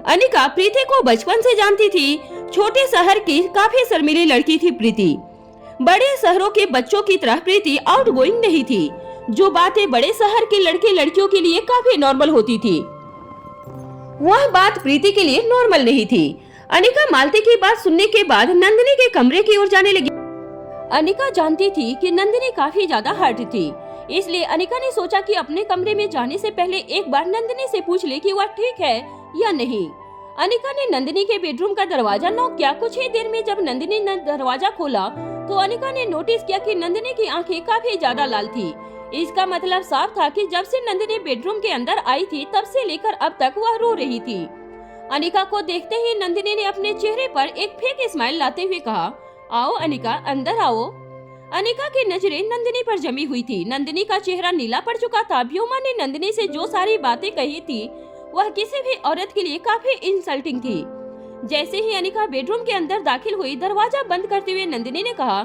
अनिका प्रीति को बचपन से जानती थी। छोटे शहर की काफी शर्मीली लड़की थी प्रीति। बड़े शहरों के बच्चों की तरह प्रीति आउटगोइंग नहीं थी। जो बातें बड़े शहर के लड़के लड़कियों के लिए काफी नॉर्मल होती थी, वह बात प्रीति के लिए नॉर्मल नहीं थी। अनिका मालती की बात सुनने के बाद नंदिनी के कमरे की ओर जाने लगी। अनिका जानती थी कि नंदिनी काफी ज्यादा हर्ट थी, इसलिए अनिका ने सोचा कि अपने कमरे में जाने से पहले एक बार नंदिनी से पूछ ले कि वह ठीक है या नहीं। अनिका ने नंदिनी के बेडरूम का दरवाजा नॉक किया। कुछ ही देर में जब नंदिनी ने दरवाजा खोला तो अनिका ने नोटिस किया कि नंदिनी की आंखें काफी ज्यादा लाल थी। इसका मतलब साफ था कि जब से नंदिनी बेडरूम के अंदर आई थी तब से लेकर अब तक वह रो रही थी। अनिका को देखते ही नंदिनी ने अपने चेहरे पर एक फेक स्माइल लाते हुए कहा, आओ अनिका, अंदर आओ। अनिका की नजरें नंदिनी पर जमी हुई थी। नंदिनी का चेहरा नीला पड़ चुका था। व्योमा ने नंदिनी से जो सारी बातें कही थी वह किसी भी औरत के लिए काफी इंसल्टिंग थी। जैसे ही अनिका बेडरूम के अंदर दाखिल हुई, दरवाजा बंद करते हुए नंदिनी ने कहा,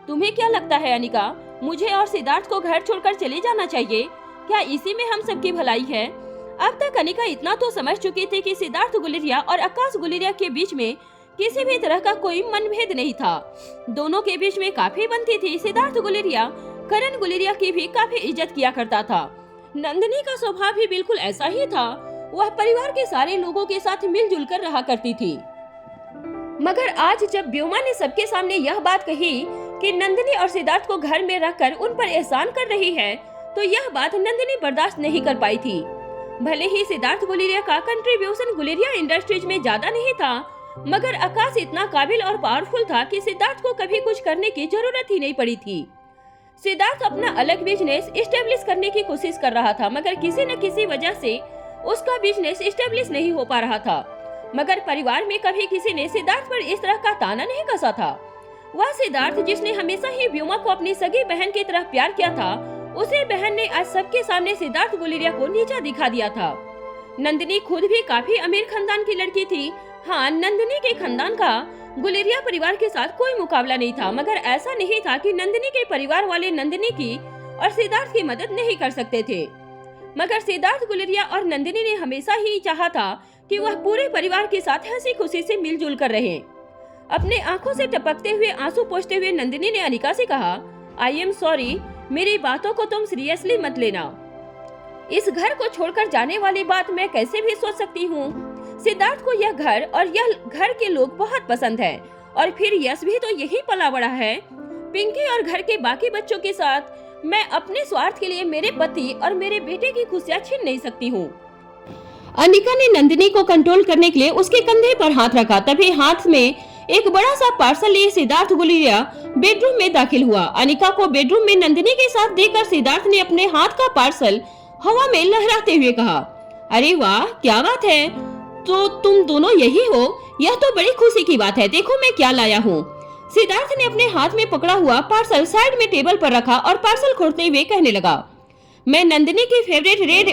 तुम्हें क्या लगता है अनिका, मुझे और सिद्धार्थ को घर छोड़कर चले जाना चाहिए? क्या इसी में हम सबकी भलाई है? अब तक अनिका इतना तो समझ चुकी थी कि सिद्धार्थ गुलेरिया और आकाश गुलेरिया के बीच में किसी भी तरह का कोई मनभेद नहीं था। दोनों के बीच में काफी बनती थी। सिद्धार्थ गुलेरिया करण गुलेरिया की भी काफी इज्जत किया करता था। नंदिनी का स्वभाव भी बिल्कुल ऐसा ही था। वह परिवार के सारे लोगों के साथ मिलजुल कर रहा करती थी। मगर आज जब व्योमा ने सबके सामने यह बात कही कि नंदिनी और सिद्धार्थ को घर में रखकर उन पर एहसान कर रही है, तो यह बात नंदिनी बर्दाश्त नहीं कर पाई थी। भले ही सिद्धार्थ गुलेरिया का कंट्रीब्यूशन गुलेरिया इंडस्ट्रीज में ज्यादा नहीं था, मगर आकाश इतना काबिल और पावरफुल था कि सिद्धार्थ को कभी कुछ करने की जरूरत ही नहीं पड़ी थी। सिद्धार्थ अपना अलग बिजनेस एस्टेब्लिश करने की कोशिश कर रहा था, मगर किसी न किसी वजह से उसका बिजनेस एस्टेब्लिश नहीं हो पा रहा था। मगर परिवार में कभी किसी ने सिद्धार्थ पर इस तरह का ताना नहीं कसा था। वह सिद्धार्थ जिसने हमेशा ही व्योमा को अपनी सगी बहन की तरह प्यार किया था, उसे बहन ने आज सबके सामने सिद्धार्थ गुलेरिया को नीचा दिखा दिया था। नंदिनी खुद भी काफी अमीर खानदान की लड़की थी। हाँ, नंदिनी के खानदान का गुलेरिया परिवार के साथ कोई मुकाबला नहीं था, मगर ऐसा नहीं था कि नंदिनी के परिवार वाले नंदिनी की और सिद्धार्थ की मदद नहीं कर सकते थे। मगर सिद्धार्थ गुलेरिया और नंदिनी ने हमेशा ही चाहा था कि वह पूरे परिवार के साथ हंसी खुशी से मिलजुल कर रहें। अपने आंखों से टपकते हुए आंसू पोंछते हुए नंदिनी ने अनिका से कहा, आई एम सॉरी, मेरी बातों को तुम सीरियसली मत लेना। इस घर को छोड़कर जाने वाली बात मैं कैसे भी सोच सकती हूँ। सिद्धार्थ को यह घर और यह घर के लोग बहुत पसंद है, और फिर यश भी तो यही पला बड़ा है। पिंकी और घर के बाकी बच्चों के साथ मैं अपने स्वार्थ के लिए मेरे पति और मेरे बेटे की खुशियाँ छीन नहीं सकती हूँ। अनिका ने नंदिनी को कंट्रोल करने के लिए उसके कंधे पर हाथ रखा। तभी हाथ में एक बड़ा सा पार्सल लिए सिद्धार्थ गुलेरिया बेडरूम में दाखिल हुआ। अनिका को बेडरूम में नंदिनी के साथ देखकर सिद्धार्थ ने अपने हाथ का पार्सल हवा में लहराते हुए कहा, अरे वाह, क्या बात है, तो तुम दोनों यही हो, यह तो बड़ी खुशी की बात है। देखो मैं क्या लाया हूँ। सिद्धार्थ ने अपने हाथ में पकड़ा हुआ पार्सल साइड में टेबल पर रखा और पार्सल खोलते हुए कहने लगा, मैं नंदिनी की फेवरेट रेड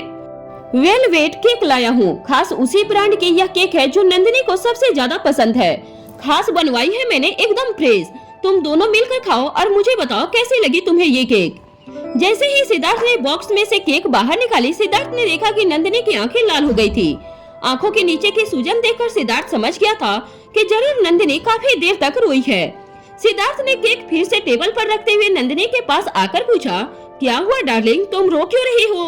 वेलवेट केक लाया हूँ। खास उसी ब्रांड की यह केक है जो नंदिनी को सबसे ज्यादा पसंद है। खास बनवाई है मैंने, एकदम फ्रेश। तुम दोनों मिलकर खाओ और मुझे बताओ कैसी लगी तुम्हें ये केक। जैसे ही सिद्धार्थ ने बॉक्स में से केक बाहर निकाली, सिद्धार्थ ने देखा कि नंदिनी की आंखें लाल हो गई थी। आंखों के नीचे की सूजन देखकर सिद्धार्थ समझ गया था कि जरूर नंदिनी काफी देर तक रोई है। सिद्धार्थ ने केक फिर से टेबल पर रखते हुए नंदिनी के पास आकर पूछा, क्या हुआ डार्लिंग, तुम रो क्यों रही हो?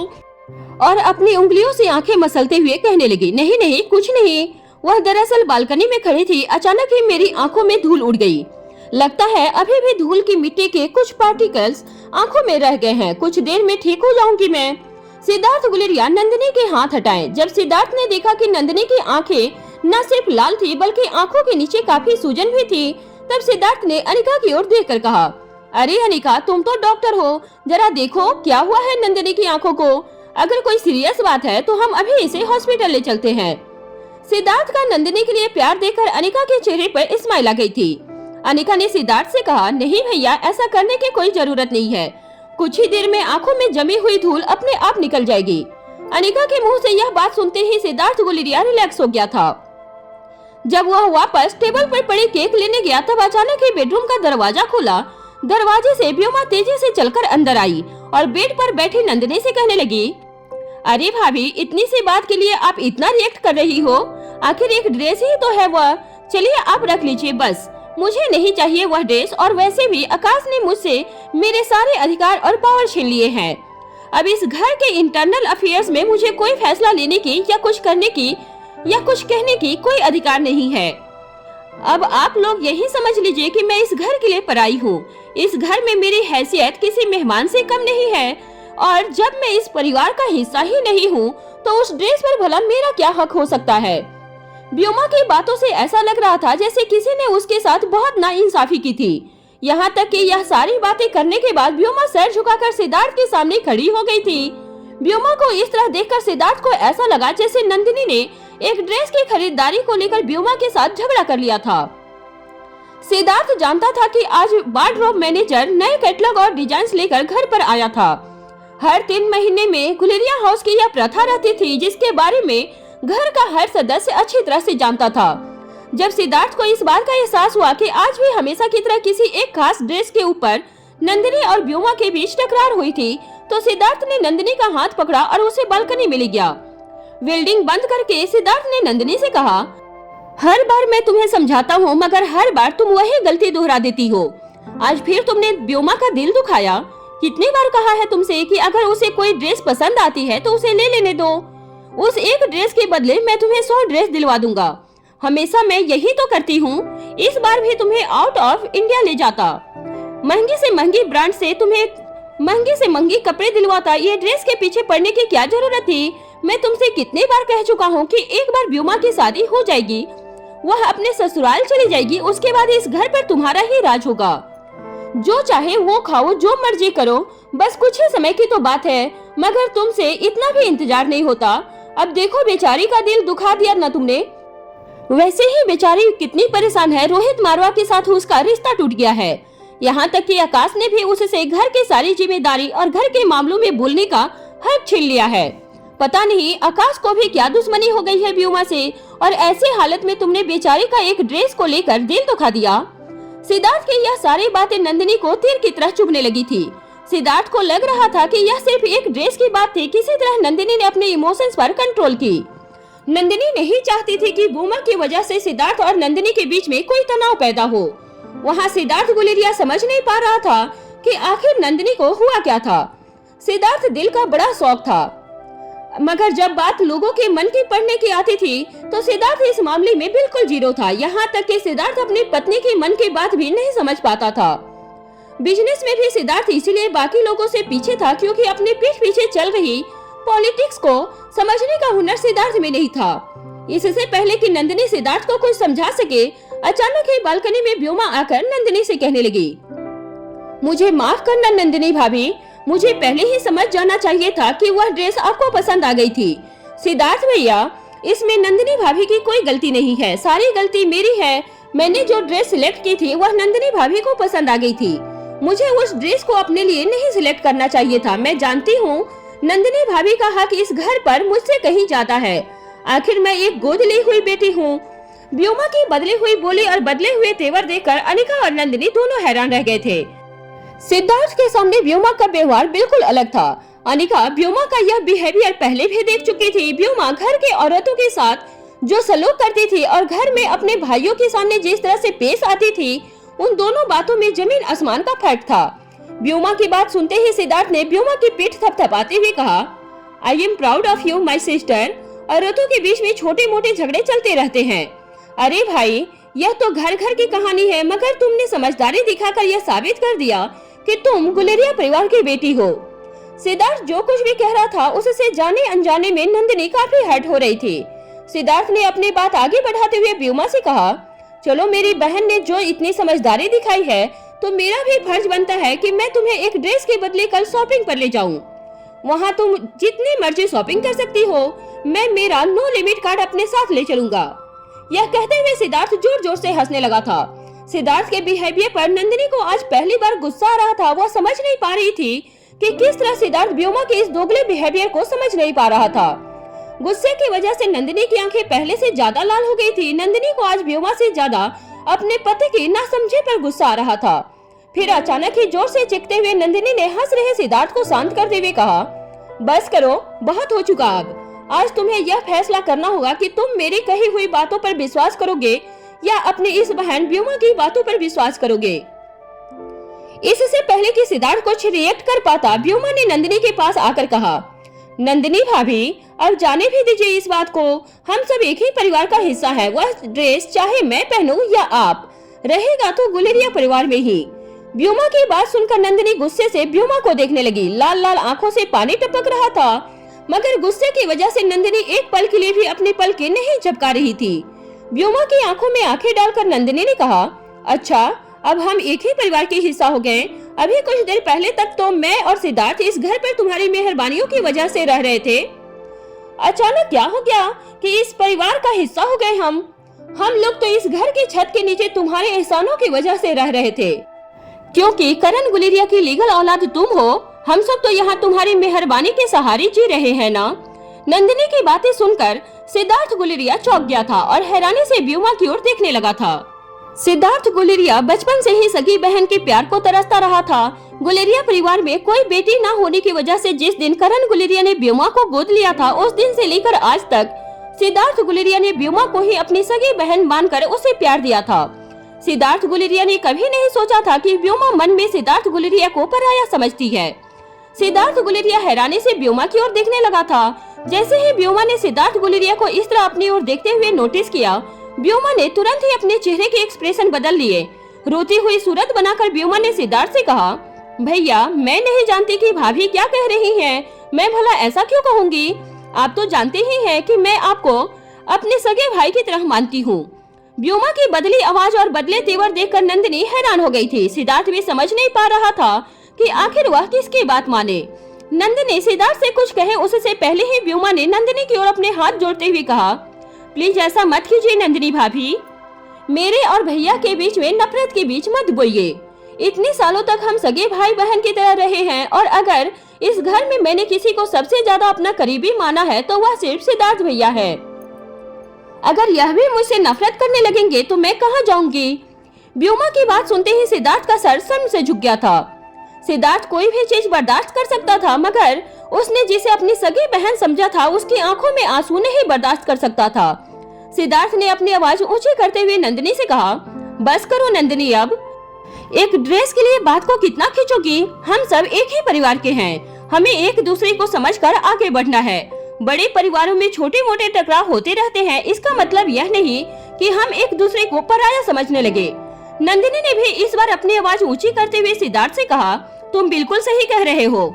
और अपनी उंगलियों से आंखें मसलते हुए कहने लगी, नहीं नहीं, कुछ नहीं। वह दरअसल बालकनी में खड़ी थी। अचानक ही मेरी आंखों में धूल उड़ गई। लगता है अभी भी धूल की मिट्टी के कुछ पार्टिकल्स आंखों में रह गए हैं। कुछ देर में ठीक हो जाऊंगी मैं। सिद्धार्थ गुलेरिया नंदिनी के हाथ हटाए। जब सिद्धार्थ ने देखा कि नंदिनी की आंखें न सिर्फ लाल थी बल्कि आंखों के नीचे काफी सूजन भी थी, तब सिद्धार्थ ने अनिका की ओर देखकर कहा, अरे अनिका, तुम तो डॉक्टर हो, जरा देखो क्या हुआ है नंदिनी की आंखों को। अगर कोई सीरियस बात है तो हम अभी इसे हॉस्पिटल ले चलते हैं। सिद्धार्थ का नंदिनी के लिए प्यार देखकर अनिका के चेहरे पर स्माइल आ गई थी। अनिका ने सिद्धार्थ से कहा, नहीं भैया, ऐसा करने की कोई जरूरत नहीं है। कुछ ही देर में आंखों में जमी हुई धूल अपने आप निकल जाएगी। अनिका के मुंह से यह बात सुनते ही सिद्धार्थ गुलेरिया रिलैक्स हो गया था। जब वह वापस टेबल पर पड़े केक लेने गया, तब अचानक ही बेडरूम का दरवाजा खुला। दरवाजे से व्योमा तेजी से चलकर अंदर आई और बेड पर बैठी नंदिनी से कहने लगी, अरे भाभी, इतनी सी बात के लिए आप इतना रिएक्ट कर रही हो? आखिर एक ड्रेस ही तो है वह। चलिए आप रख लीजिए, बस मुझे नहीं चाहिए वह ड्रेस। और वैसे भी आकाश ने मुझसे मेरे सारे अधिकार और पावर छीन लिए हैं। अब इस घर के इंटरनल अफेयर्स में मुझे कोई फैसला लेने की या कुछ करने की या कुछ कहने की कोई अधिकार नहीं है। अब आप लोग यही समझ लीजिए कि मैं इस घर के लिए पराई हूँ। इस घर में मेरी हैसियत किसी मेहमान से कम नहीं है, और जब मैं इस परिवार का हिस्सा ही नहीं हूँ तो उस ड्रेस पर भला मेरा क्या हक हो सकता है। व्योमा की बातों से ऐसा लग रहा था जैसे किसी ने उसके साथ बहुत नाइंसाफी की थी। यहाँ तक कि यह सारी बातें करने के बाद व्योमा सर झुकाकर सिद्धार्थ के सामने खड़ी हो गई थी। व्योमा को इस तरह देखकर सिद्धार्थ को ऐसा लगा जैसे नंदिनी ने एक ड्रेस की खरीदारी को लेकर व्योमा के साथ झगड़ा कर लिया था। सिद्धार्थ जानता था कि आज वार्डरोब मैनेजर नए कैटलॉग और डिजाइन लेकर घर पर आया था। हर 3 महीने में गुलेरिया हाउस की यह प्रथा रहती थी जिसके बारे में घर का हर सदस्य अच्छी तरह से जानता था। जब सिद्धार्थ को इस बात का एहसास हुआ कि आज भी हमेशा की तरह किसी एक खास ड्रेस के ऊपर नंदिनी और व्योमा के बीच टकरार हुई थी, तो सिद्धार्थ ने नंदिनी का हाथ पकड़ा और उसे बालकनी में ले गया। वेल्डिंग बंद करके सिद्धार्थ ने नंदिनी से कहा, हर बार मैं तुम्हें समझाता हूँ मगर हर बार तुम वही गलती दोहरा देती हो। आज फिर तुमने व्योमा का दिल दुखाया। कितनी बार कहा है तुमसे कि अगर उसे कोई ड्रेस पसंद आती है तो उसे ले लेने दो। उस एक ड्रेस के बदले मैं तुम्हें 100 ड्रेस दिलवा दूंगा। हमेशा मैं यही तो करती हूँ। इस बार भी तुम्हें आउट ऑफ इंडिया ले जाता, महंगी से महंगी ब्रांड से तुम्हें महंगे से महंगी कपड़े दिलवाता। ये ड्रेस के पीछे पड़ने की क्या जरूरत थी? मैं तुमसे कितनी बार कह चुका हूँ कि एक बार व्योमा की शादी हो जाएगी, वह अपने ससुराल चली जाएगी, उसके बाद इस घर पर तुम्हारा ही राज होगा। जो चाहे वो खाओ, जो मर्जी करो, बस कुछ ही समय की तो बात है। मगर तुमसे इतना भी इंतजार नहीं होता। अब देखो, बेचारी का दिल दुखा दिया ना तुमने। वैसे ही बेचारी कितनी परेशान है। रोहित मारवा के साथ उसका रिश्ता टूट गया है। यहाँ तक कि आकाश ने भी उससे घर की सारी जिम्मेदारी और घर के मामलों में बोलने का हक छीन लिया है। पता नहीं आकाश को भी क्या दुश्मनी हो गई है व्योमा से, और ऐसी हालत में तुमने बेचारी का एक ड्रेस को लेकर दिल दुखा दिया। सिद्धार्थ की यह सारी बातें नंदिनी को तीर की तरह चुभने लगी थी। सिद्धार्थ को लग रहा था कि यह सिर्फ एक ड्रेस की बात थी। किसी तरह नंदिनी ने अपने इमोशंस पर कंट्रोल की। नंदिनी नहीं चाहती थी कि व्योमा की वजह से सिद्धार्थ और नंदिनी के बीच में कोई तनाव पैदा हो। वहाँ सिद्धार्थ गुलेरिया समझ नहीं पा रहा था कि आखिर नंदिनी को हुआ क्या था। सिद्धार्थ दिल का बड़ा शौक था, मगर जब बात लोगों के मन की पढ़ने की आती थी तो सिद्धार्थ इस मामले में बिल्कुल जीरो था। यहाँ तक कि सिद्धार्थ अपनी पत्नी की मन की बात भी नहीं समझ पाता था। बिजनेस में भी सिद्धार्थ इसीलिए बाकी लोगों से पीछे था क्योंकि अपने पीठ पीछे चल रही पॉलिटिक्स को समझने का हुनर सिद्धार्थ में नहीं था। इससे पहले कि नंदिनी सिद्धार्थ को कुछ समझा सके, अचानक ही बालकनी में व्योमा आकर नंदिनी से कहने लगी, मुझे माफ करना नंदिनी भाभी, मुझे पहले ही समझ जाना चाहिए था कि वह ड्रेस आपको पसंद आ गई थी। सिद्धार्थ भैया, इसमें नंदिनी भाभी की कोई गलती नहीं है, सारी गलती मेरी है। मैंने जो ड्रेस सिलेक्ट की थी वह नंदिनी भाभी को पसंद आ गई थी। मुझे उस ड्रेस को अपने लिए नहीं सिलेक्ट करना चाहिए था। मैं जानती हूँ नंदिनी भाभी का हक इस घर पर मुझसे कहीं ज्यादा है। आखिर मैं एक गोद ली हुई बेटी हूँ। व्योमा की बदली हुई बोली और बदले हुए तेवर देखकर अनिका और नंदिनी दोनों हैरान रह गए थे। सिद्धार्थ के सामने व्योमा का व्यवहार बिल्कुल अलग था। अनिका व्योमा का यह बिहेवियर पहले भी देख चुकी थी। व्योमा घर के औरतों के साथ जो सलूक करती थी और घर में अपने भाइयों के सामने जिस तरह से पेश आती थी, उन दोनों बातों में जमीन आसमान का फर्क था। व्योमा की बात सुनते ही सिद्धार्थ ने व्योमा की पीठ थपथपाते हुए कहा, I am proud of you my sister. औरतों के बीच में छोटे मोटे झगड़े चलते रहते हैं। अरे भाई, यह तो घर घर की कहानी है, मगर तुमने समझदारी दिखाकर यह साबित कर दिया कि तुम गुलेरिया परिवार की बेटी हो। सिद्धार्थ जो कुछ भी कह रहा था उससे जाने अनजाने में नंदिनी काफी हर्ट हो रही थी। सिद्धार्थ ने अपनी बात आगे बढ़ाते हुए व्योमा से कहा, चलो, मेरी बहन ने जो इतनी समझदारी दिखाई है तो मेरा भी फर्ज बनता है कि मैं तुम्हें एक ड्रेस के बदले कल शॉपिंग पर ले जाऊं। वहां तुम जितनी मर्जी शॉपिंग कर सकती हो। मैं मेरा नो लिमिट कार्ड अपने साथ ले चलूंगा। यह कहते हुए सिद्धार्थ जोर जोर से हंसने लगा था। सिद्धार्थ के बिहेवियर पर नंदिनी को आज पहली बार गुस्सा आ रहा था। वह समझ नहीं पा रही थी कि किस तरह सिद्धार्थ व्योमा के इस दोगले बिहेवियर को समझ नहीं पा रहा था। गुस्से की वजह से नंदिनी की आंखें पहले से ज्यादा लाल हो गई थी। नंदिनी को आज व्योमा से ज्यादा अपने पति की नासमझी पर गुस्सा आ रहा था। फिर अचानक ही जोर से चीखते हुए नंदिनी ने हंस रहे सिद्धार्थ को शांत करते हुए कहा, बस करो, बहुत हो चुका। अब आज तुम्हें यह फैसला करना होगा कि तुम मेरी कही हुई बातों पर विश्वास करोगे या अपनी इस बहन व्योमा की बातों पर विश्वास करोगे। इससे पहले कि सिद्धार्थ कुछ रिएक्ट कर पाता, व्योमा ने नंदिनी के पास आकर कहा, नंदिनी भाभी, अब जाने भी दीजिए इस बात को। हम सब एक ही परिवार का हिस्सा है। वह ड्रेस चाहे मैं पहनूं या आप, रहेगा तो गुलेरिया परिवार में ही। व्योमा की बात सुनकर नंदिनी गुस्से से व्योमा को देखने लगी। लाल लाल आंखों से पानी टपक रहा था, मगर गुस्से की वजह से नंदिनी एक पल के लिए भी अपनी पलकें नहीं झपका रही थी। व्योमा की आंखों में आंखें डालकर नंदिनी ने कहा, अच्छा, अब हम एक ही परिवार के हिस्सा हो गए। अभी कुछ देर पहले तक तो मैं और सिद्धार्थ इस घर पर तुम्हारी मेहरबानियों की वजह से रह रहे थे। अचानक क्या हो गया कि इस परिवार का हिस्सा हो गए हम लोग तो इस घर की छत के नीचे तुम्हारे एहसानों की वजह से रह रहे थे, क्योंकि करण गुलेरिया की लीगल औलाद तुम हो। हम सब तो यहाँ तुम्हारी मेहरबानी के सहारे जी रहे हैं ना। नंदिनी की बातें सुनकर सिद्धार्थ गुलेरिया चौंक गया था और हैरानी से व्योमा की ओर देखने लगा था। सिद्धार्थ गुलेरिया बचपन से ही सगी बहन के प्यार को तरसता रहा था। गुलेरिया परिवार में कोई बेटी न होने की वजह से जिस दिन करण गुलेरिया ने व्योमा को गोद लिया था, उस दिन से लेकर आज तक सिद्धार्थ गुलेरिया ने व्योमा को ही अपनी सगी बहन मानकर उसे प्यार दिया था। सिद्धार्थ गुलेरिया ने कभी नहीं सोचा था कि व्योमा मन में सिद्धार्थ गुलेरिया को पराया समझती है। सिद्धार्थ गुलेरिया हैरानी से व्योमा की ओर देखने लगा था। जैसे ही व्योमा ने सिद्धार्थ गुलेरिया को इस तरह अपनी ओर देखते हुए नोटिस किया, व्योमा ने तुरंत ही अपने चेहरे के एक्सप्रेशन बदल लिए। रोती हुई सूरत बनाकर व्योमा ने सिद्धार्थ से कहा, भैया मैं नहीं जानती कि भाभी क्या कह रही हैं। मैं भला ऐसा क्यों कहूँगी? आप तो जानते ही हैं कि मैं आपको अपने सगे भाई की तरह मानती हूँ। व्योमा की बदली आवाज और बदले तेवर देखकर नंदिनी हैरान हो गई थी। सिद्धार्थ भी समझ नहीं पा रहा था कि आखिर वह किसकी बात माने। नंदिनी सिद्धार्थ से कुछ कहे उससे पहले ही व्योमा ने नंदिनी की ओर अपने हाथ जोड़ते हुए कहा, प्लीज ऐसा मत कीजिए नंदिनी भाभी, मेरे और भैया के बीच में नफरत के बीच मत बोइए। इतने सालों तक हम सगे भाई बहन की तरह रहे हैं और अगर इस घर में मैंने किसी को सबसे ज्यादा अपना करीबी माना है तो वह सिर्फ सिद्धार्थ भैया है। अगर यह भी मुझसे नफरत करने लगेंगे तो मैं कहाँ जाऊंगी? व्योमा की बात सुनते ही सिद्धार्थ का सर शर्म से झुक गया था। सिद्धार्थ कोई भी चीज बर्दाश्त कर सकता था, मगर उसने जिसे अपनी सगी बहन समझा था उसकी आंखों में आंसू नहीं बर्दाश्त कर सकता था। सिद्धार्थ ने अपनी आवाज ऊंची करते हुए नंदिनी से कहा, बस करो नंदिनी, अब एक ड्रेस के लिए बात को कितना खींचोगी? हम सब एक ही परिवार के हैं, हमें एक दूसरे को समझकर आगे बढ़ना है। बड़े परिवारों में छोटे मोटे टकराव होते रहते हैं, इसका मतलब यह नहीं कि हम एक दूसरे को पराया समझने लगे। नंदिनी ने भी इस बार अपनी आवाज ऊंची करते हुए सिद्धार्थ से कहा, तुम बिल्कुल सही कह रहे हो,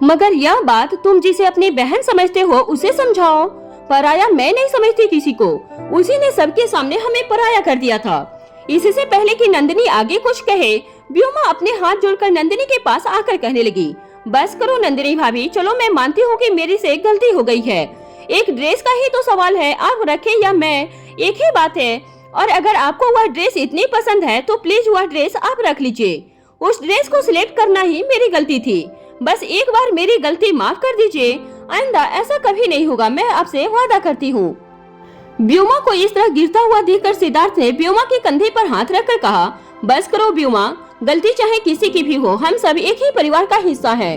मगर यह बात तुम जिसे अपनी बहन समझते हो उसे समझाओ। पराया मैं नहीं समझती किसी को, उसी ने सबके सामने हमें पराया कर दिया था। इससे पहले कि नंदिनी आगे कुछ कहे, व्योमा अपने हाथ जोड़कर नंदिनी के पास आकर कहने लगी, बस करो नंदिनी भाभी, चलो मैं मानती हूँ कि मेरी से गलती हो गई है। एक ड्रेस का ही तो सवाल है, आप रखे या मैं, एक ही बात है। और अगर आपको वह ड्रेस इतनी पसंद है तो प्लीज वह ड्रेस आप रख लीजिए। उस ड्रेस को सिलेक्ट करना ही मेरी गलती थी। बस एक बार मेरी गलती माफ कर दीजिए, आइंदा ऐसा कभी नहीं होगा, मैं आपसे वादा करती हूँ। व्योमा को इस तरह गिरता हुआ देखकर सिद्धार्थ ने व्योमा के कंधे पर हाथ रखकर कहा, बस करो व्योमा, गलती चाहे किसी की भी हो, हम सब एक ही परिवार का हिस्सा है।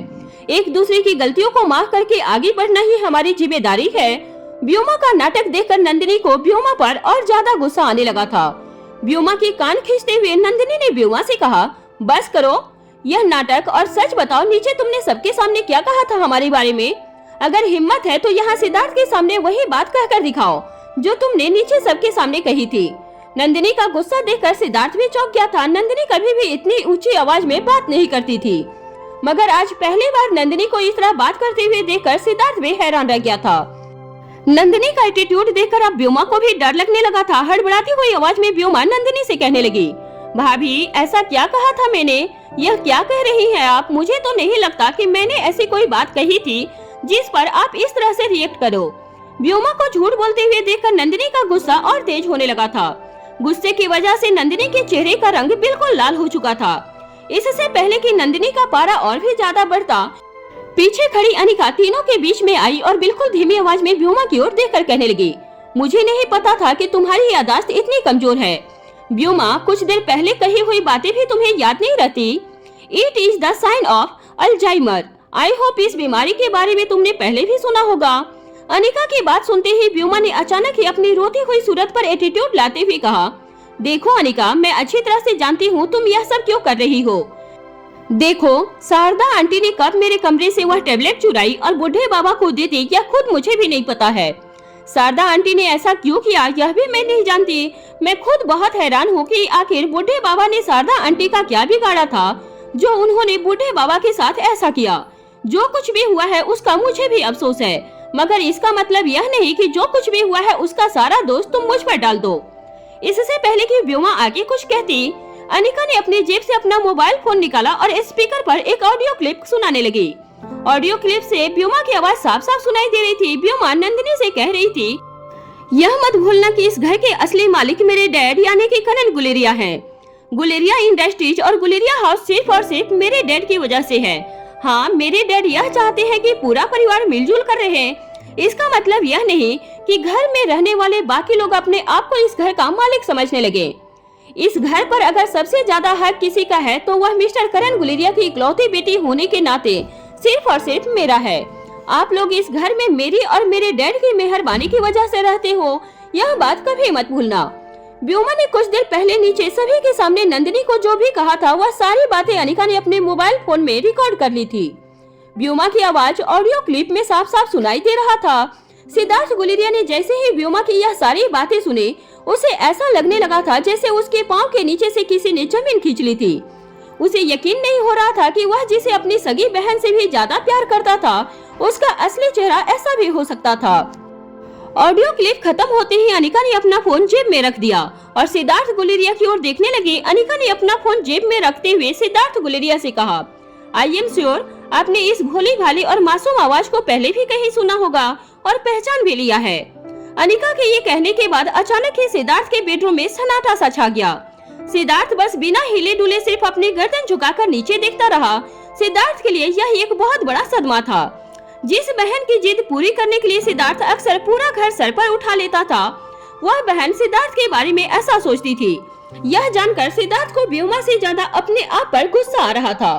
एक दूसरे की गलतियों को माफ करके आगे बढ़ना ही हमारी जिम्मेदारी है। व्योमा का नाटक देखकर नंदिनी को व्योमा पर और ज्यादा गुस्सा आने लगा था। व्योमा की कान खींचते हुए नंदिनी ने व्योमा से कहा, बस करो यह नाटक और सच बताओ, नीचे तुमने सबके सामने क्या कहा था हमारे बारे में? अगर हिम्मत है तो यहाँ सिद्धार्थ के सामने वही बात कहकर दिखाओ जो तुमने नीचे सबके सामने कही थी। नंदिनी का गुस्सा देखकर सिद्धार्थ भी चौंक गया था। नंदिनी कभी भी इतनी ऊंची आवाज में बात नहीं करती थी, मगर आज पहली बार नंदिनी को इस तरह बात करते हुए देखकर सिद्धार्थ भी हैरान रह गया था। नंदिनी का एटीट्यूड देखकर अब व्योमा को भी डर लगने लगा था। हड़बड़ाती हुई आवाज में व्योमा नंदिनी से कहने लगी, भाभी ऐसा क्या कहा था मैंने? यह क्या कह रही हैं आप? मुझे तो नहीं लगता कि मैंने ऐसी कोई बात कही थी जिस पर आप इस तरह से रिएक्ट करो। व्योमा को झूठ बोलते हुए देखकर नंदिनी का गुस्सा और तेज होने लगा था। गुस्से की वजह से नंदिनी के चेहरे का रंग बिल्कुल लाल हो चुका था। इससे पहले कि नंदिनी का पारा और भी ज्यादा बढ़ता, पीछे खड़ी अनिका तीनों के बीच में आई और बिल्कुल धीमी आवाज में व्योमा की ओर देखकर कहने लगी, मुझे नहीं पता था कि तुम्हारी याददाश्त इतनी कमजोर है। व्योमा, कुछ देर पहले कही हुई बातें भी तुम्हें याद नहीं रहती? It is the sign of Alzheimer. I hope इस बीमारी के बारे में तुमने पहले भी सुना होगा। अनिका की बात सुनते ही व्योमा ने अचानक ही अपनी रोती हुई सूरत पर एटीट्यूड लाते हुए कहा, देखो अनिका, मैं अच्छी तरह से जानती हूँ तुम यह सब क्यों कर रही हो। देखो, शारदा आंटी ने कब मेरे कमरे से वह टेबलेट चुराई और बूढ़े बाबा को दे दी, यह खुद मुझे भी नहीं पता है। शारदा आंटी ने ऐसा क्यों किया यह भी मैं नहीं जानती। मैं खुद बहुत हैरान हूँ कि आखिर बूढ़े बाबा ने शारदा आंटी का क्या बिगाड़ा था जो उन्होंने बूढ़े बाबा के साथ ऐसा किया। जो कुछ भी हुआ है उसका मुझे भी अफसोस है, मगर इसका मतलब यह नहीं कि जो कुछ भी हुआ है उसका सारा दोष तुम मुझ पर डाल दो। इससे पहले कि व्योमा आगे कुछ कहती, अनिका ने अपनी जेब से अपना मोबाइल फोन निकाला और स्पीकर पर एक ऑडियो क्लिप सुनाने लगी। ऑडियो क्लिप से व्योमा की आवाज साफ साफ सुनाई दे रही थी। व्योमा नंदिनी से कह रही थी, यह मत भूलना कि इस घर के असली मालिक मेरे डैड यानी कि करण गुलेरिया हैं। गुलेरिया इंडस्ट्रीज और गुलेरिया हाउस सिर्फ और सिर्फ मेरे डैड की वजह से है। हाँ, मेरे डैड यह चाहते हैं कि पूरा परिवार मिलजुल कर रहे। इसका मतलब यह नहीं कि घर में रहने वाले बाकी लोग अपने आप को इस घर का मालिक समझने लगे। इस घर पर अगर सबसे ज्यादा हक किसी का है तो वह मिस्टर करण गुलेरिया की इकलौती बेटी होने के नाते सिर्फ और सिर्फ मेरा है। आप लोग इस घर में मेरी और मेरे डैड की मेहरबानी की वजह से रहते हो, यह बात कभी मत भूलना। व्योमा ने कुछ देर पहले नीचे सभी के सामने नंदिनी को जो भी कहा था वह सारी बातें अनिका ने अपने मोबाइल फोन में रिकॉर्ड कर ली थी। व्योमा की आवाज ऑडियो क्लिप में साफ साफ सुनाई दे रहा था। सिद्धार्थ गुलेरिया ने जैसे ही व्योमा की यह सारी बातें सुनी, उसे ऐसा लगने लगा था जैसे उसके पांव के नीचे से किसी ने जमीन खींच ली थी। उसे यकीन नहीं हो रहा था कि वह जिसे अपनी सगी बहन से भी ज्यादा प्यार करता था, उसका असली चेहरा ऐसा भी हो सकता था। ऑडियो क्लिप खत्म होते ही अनिका ने अपना फोन जेब में रख दिया और सिद्धार्थ गुलेरिया की ओर देखने लगी। अनिका ने अपना फोन जेब में रखते हुए सिद्धार्थ गुलेरिया से कहा, आई एम श्योर आपने इस भोली भाली और मासूम आवाज को पहले भी कहीं सुना होगा और पहचान भी लिया है। अनिका के ये कहने के बाद अचानक ही सिद्धार्थ के बेडरूम में सन्नाटा सा छा गया। सिद्धार्थ बस बिना हिले डुले सिर्फ अपनी गर्दन झुकाकर नीचे देखता रहा। सिद्धार्थ के लिए यह एक बहुत बड़ा सदमा था। जिस बहन की जिद पूरी करने के लिए सिद्धार्थ अक्सर पूरा घर सर पर उठा लेता था, वह बहन सिद्धार्थ के बारे में ऐसा सोचती थी। यह जानकर सिद्धार्थ को व्योमा से ज्यादा अपने आप पर गुस्सा आ रहा था।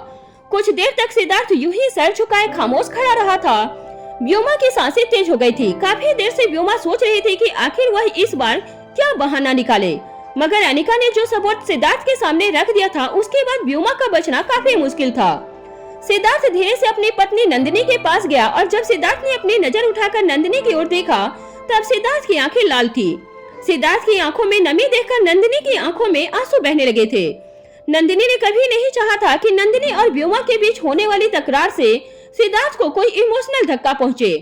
कुछ देर तक सिद्धार्थ यूं ही सर झुकाए खामोश खड़ा रहा था। व्योमा की सांसें तेज हो गई थी। काफी देर से व्योमा सोच रही थी कि आखिर वह इस बार क्या बहाना निकाले, मगर अनिका ने जो सबूत सिद्धार्थ के सामने रख दिया था, उसके बाद व्योमा का बचना काफी मुश्किल था। सिद्धार्थ धीरे से अपनी पत्नी नंदिनी के पास गया और जब सिद्धार्थ ने अपनी नजर उठाकर नंदिनी की ओर देखा, तब सिद्धार्थ की आंखें लाल थी। सिद्धार्थ की आंखों में नमी देखकर नंदिनी की आंखों में आंसू बहने लगे थे। नंदिनी ने कभी नहीं चाहा था कि नंदिनी और व्योमा के बीच होने वाली तकरार से सिद्धार्थ को कोई इमोशनल धक्का पहुंचे।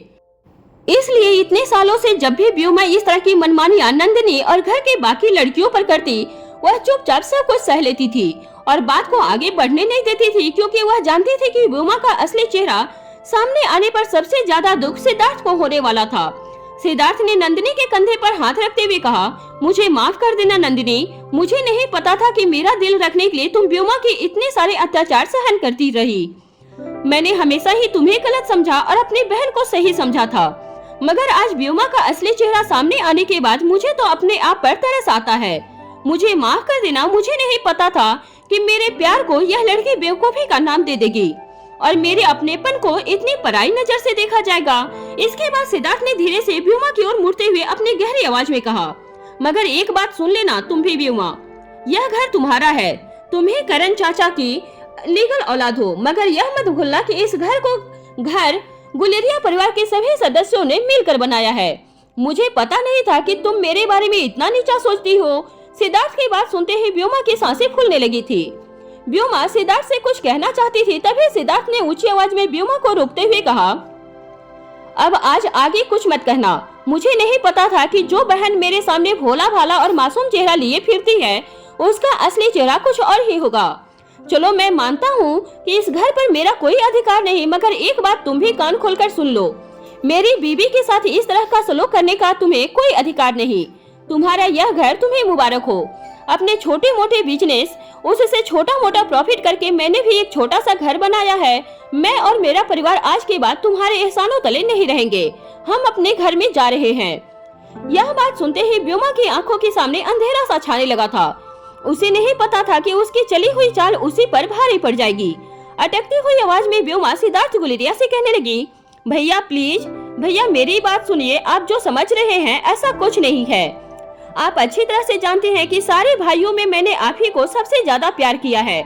इसलिए इतने सालों से जब भी व्योमा इस तरह की मनमानियां नंदिनी और घर के बाकी लड़कियों पर करती, वह चुपचाप सब कुछ सह लेती थी और बात को आगे बढ़ने नहीं देती थी, क्योंकि वह जानती थी कि व्योमा का असली चेहरा सामने आने पर सबसे ज्यादा दुख सिद्धार्थ को होने वाला था। सिद्धार्थ ने नंदिनी के कंधे पर हाथ रखते हुए कहा, मुझे माफ कर देना नंदिनी, मुझे नहीं पता था कि मेरा दिल रखने के लिए तुम व्योमा के इतने सारे अत्याचार सहन करती रही। मैंने हमेशा ही तुम्हें गलत समझा और अपनी बहन को सही समझा था, मगर आज व्योमा का असली चेहरा सामने आने के बाद मुझे तो अपने आप पर तरस आता है। मुझे माफ कर देना, मुझे नहीं पता था कि मेरे प्यार को यह लड़की बेवकूफी का नाम दे देगी और मेरे अपनेपन को इतनी पराई नजर से देखा जाएगा। इसके बाद सिद्धार्थ ने धीरे से व्योमा की ओर मुड़ते हुए अपनी गहरी आवाज में कहा, मगर एक बात सुन लेना तुम भी व्योमा, यह घर तुम्हारा है, तुम ही करण चाचा की लीगल औलाद हो, मगर यह मत भूलना कि इस घर को गुलेरिया परिवार के सभी सदस्यों ने मिलकर बनाया है। मुझे पता नहीं था कि तुम मेरे बारे में इतना नीचा सोचती हो। सिद्धार्थ की बात सुनते ही व्योमा की सांसें फूलने लगी थी। व्योमा सिद्धार्थ से कुछ कहना चाहती थी, तभी सिद्धार्थ ने ऊंची आवाज में व्योमा को रोकते हुए कहा, अब आज आगे कुछ मत कहना। मुझे नहीं पता था कि जो बहन मेरे सामने भोला भाला और मासूम चेहरा लिए फिरती है, उसका असली चेहरा कुछ और ही होगा। चलो मैं मानता हूँ कि इस घर पर मेरा कोई अधिकार नहीं, मगर एक बात तुम भी कान खोलकर सुन लो, मेरी बीवी के साथ इस तरह का सलूक करने का तुम्हें कोई अधिकार नहीं। तुम्हारा यह घर तुम्हें मुबारक हो। अपने छोटे मोटे बिजनेस, उससे छोटा मोटा प्रॉफिट करके मैंने भी एक छोटा सा घर बनाया है। मैं और मेरा परिवार आज के बाद तुम्हारे एहसानों तले नहीं रहेंगे। हम अपने घर में जा रहे हैं। यह बात सुनते ही व्योमा की आंखों के सामने अंधेरा सा छाने लगा था। उसे नहीं पता था कि उसकी चली हुई चाल उसी पर भारी पड़ जाएगी। अटकती हुई आवाज में व्योमा सिद्धार्थ गुलेरिया से कहने लगी, भैया प्लीज, भैया मेरी बात सुनिए। आप जो समझ रहे हैं ऐसा कुछ नहीं है। आप अच्छी तरह से जानते हैं कि सारे भाइयों में मैंने आप ही को सबसे ज्यादा प्यार किया है।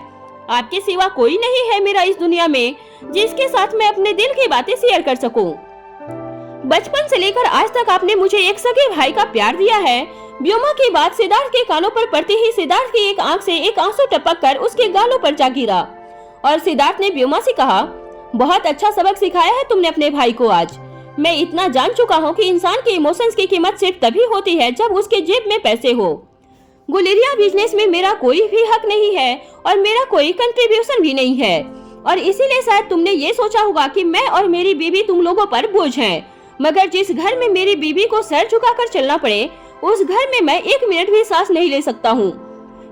आपके सिवा कोई नहीं है मेरा इस दुनिया में जिसके साथ मैं अपने दिल की बातें शेयर कर सकूं। बचपन से लेकर आज तक आपने मुझे एक सगे भाई का प्यार दिया है। व्योमा की बात सिद्धार्थ के कानों पर पड़ते ही सिद्धार्थ की एक आंख से एक आंसू टपक कर उसके गालों पर जा गिरा और सिद्धार्थ ने व्योमा से कहा, बहुत अच्छा सबक सिखाया है तुमने अपने भाई को आज। मैं इतना जान चुका हूँ कि इंसान के इमोशंस की कीमत सिर्फ तभी होती है जब उसके जेब में पैसे हो। गुलेरिया बिजनेस में मेरा कोई भी हक नहीं है और मेरा कोई कंट्रीब्यूशन भी नहीं है, और इसीलिए शायद तुमने ये सोचा होगा कि मैं और मेरी बीवी तुम लोगों पर बोझ हैं। मगर जिस घर में मेरी बीवी को सर झुकाकर चलना पड़े, उस घर में मैं एक मिनट भी सांस नहीं ले सकता हूँ।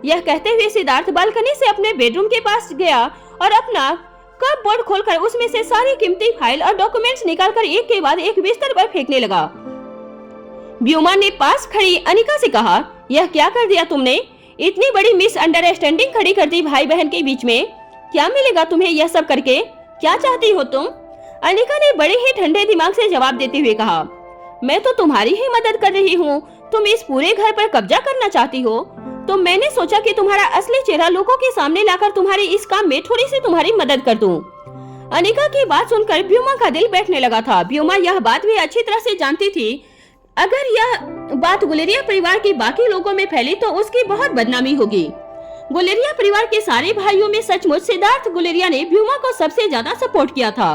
यह कहते हुए सिद्धार्थ बालकनी से अपने बेडरूम के पास गया और अपना कप बोर्ड खोलकर उसमें से सारी कीमती फाइल और डॉक्यूमेंट्स निकालकर एक के बाद एक बिस्तर पर फेंकने लगा। व्योमा ने पास खड़ी अनिका से कहा, यह क्या कर दिया तुमने? इतनी बड़ी मिसअंडरस्टैंडिंग खड़ी कर दी भाई बहन के बीच में। क्या मिलेगा तुम्हें यह सब करके? क्या चाहती हो तुम? अनिका ने बड़े ही ठंडे दिमाग से जवाब देते हुए कहा, मैं तो तुम्हारी ही मदद कर रही हूँ। तुम इस पूरे घर पर कब्जा करना चाहती हो, तो मैंने सोचा कि तुम्हारा असली चेहरा लोगों के सामने लाकर तुम्हारे इस काम में थोड़ी सी तुम्हारी मदद कर दूं। अनिका की बात सुनकर ब्योमा का दिल बैठने लगा था। ब्योमा यह बात भी अच्छी तरह से जानती थी, अगर यह बात गुलेरिया परिवार के बाकी लोगों में फैली तो उसकी बहुत बदनामी होगी। गुलेरिया परिवार के सारे भाइयों में सचमुच सिद्धार्थ गुलेरिया ने ब्योमा को सबसे ज्यादा सपोर्ट किया था,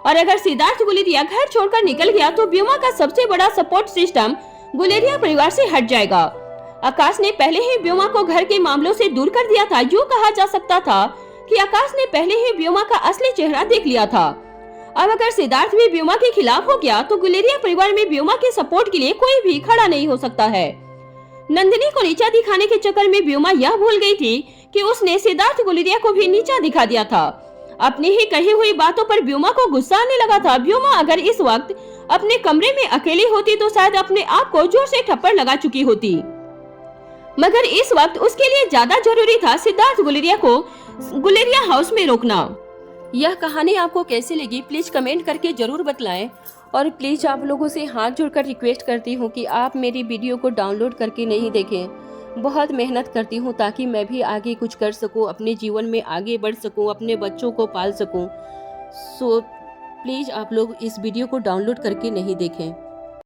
और अगर सिद्धार्थ गुलेरिया घर छोड़कर निकल गया तो ब्योमा का सबसे बड़ा सपोर्ट सिस्टम गुलेरिया परिवार से हट जाएगा। आकाश ने पहले ही ब्योमा को घर के मामलों से दूर कर दिया था। यूं कहा जा सकता था कि आकाश ने पहले ही ब्योमा का असली चेहरा देख लिया था। अब अगर सिद्धार्थ भी ब्योमा के खिलाफ हो गया तो गुलेरिया परिवार में ब्योमा के सपोर्ट के लिए कोई भी खड़ा नहीं हो सकता है। नंदिनी को नीचा दिखाने के चक्कर में ब्योमा यह भूल गई थी कि उसने सिद्धार्थ गुलेरिया को भी नीचा दिखा दिया था। अपनी ही कही हुई बातों पर ब्योमा को गुस्सा आने लगा था। ब्योमा अगर इस वक्त अपने कमरे में अकेली होती तो शायद अपने आप को जोर से थप्पड़ लगा चुकी होती, मगर इस वक्त उसके लिए ज्यादा जरूरी था सिद्धार्थ गुलेरिया को गुलेरिया हाउस में रोकना। यह कहानी आपको कैसी लगी प्लीज कमेंट करके जरूर बतलाएं, और प्लीज आप लोगों से हाथ जोड़कर रिक्वेस्ट करती हूँ कि आप मेरी वीडियो को डाउनलोड करके नहीं देखें। बहुत मेहनत करती हूँ ताकि मैं भी आगे कुछ कर सकूँ, अपने जीवन में आगे बढ़ सकूँ, अपने बच्चों को पाल सकूँ। सो प्लीज आप लोग इस वीडियो को डाउनलोड करके नहीं देखें।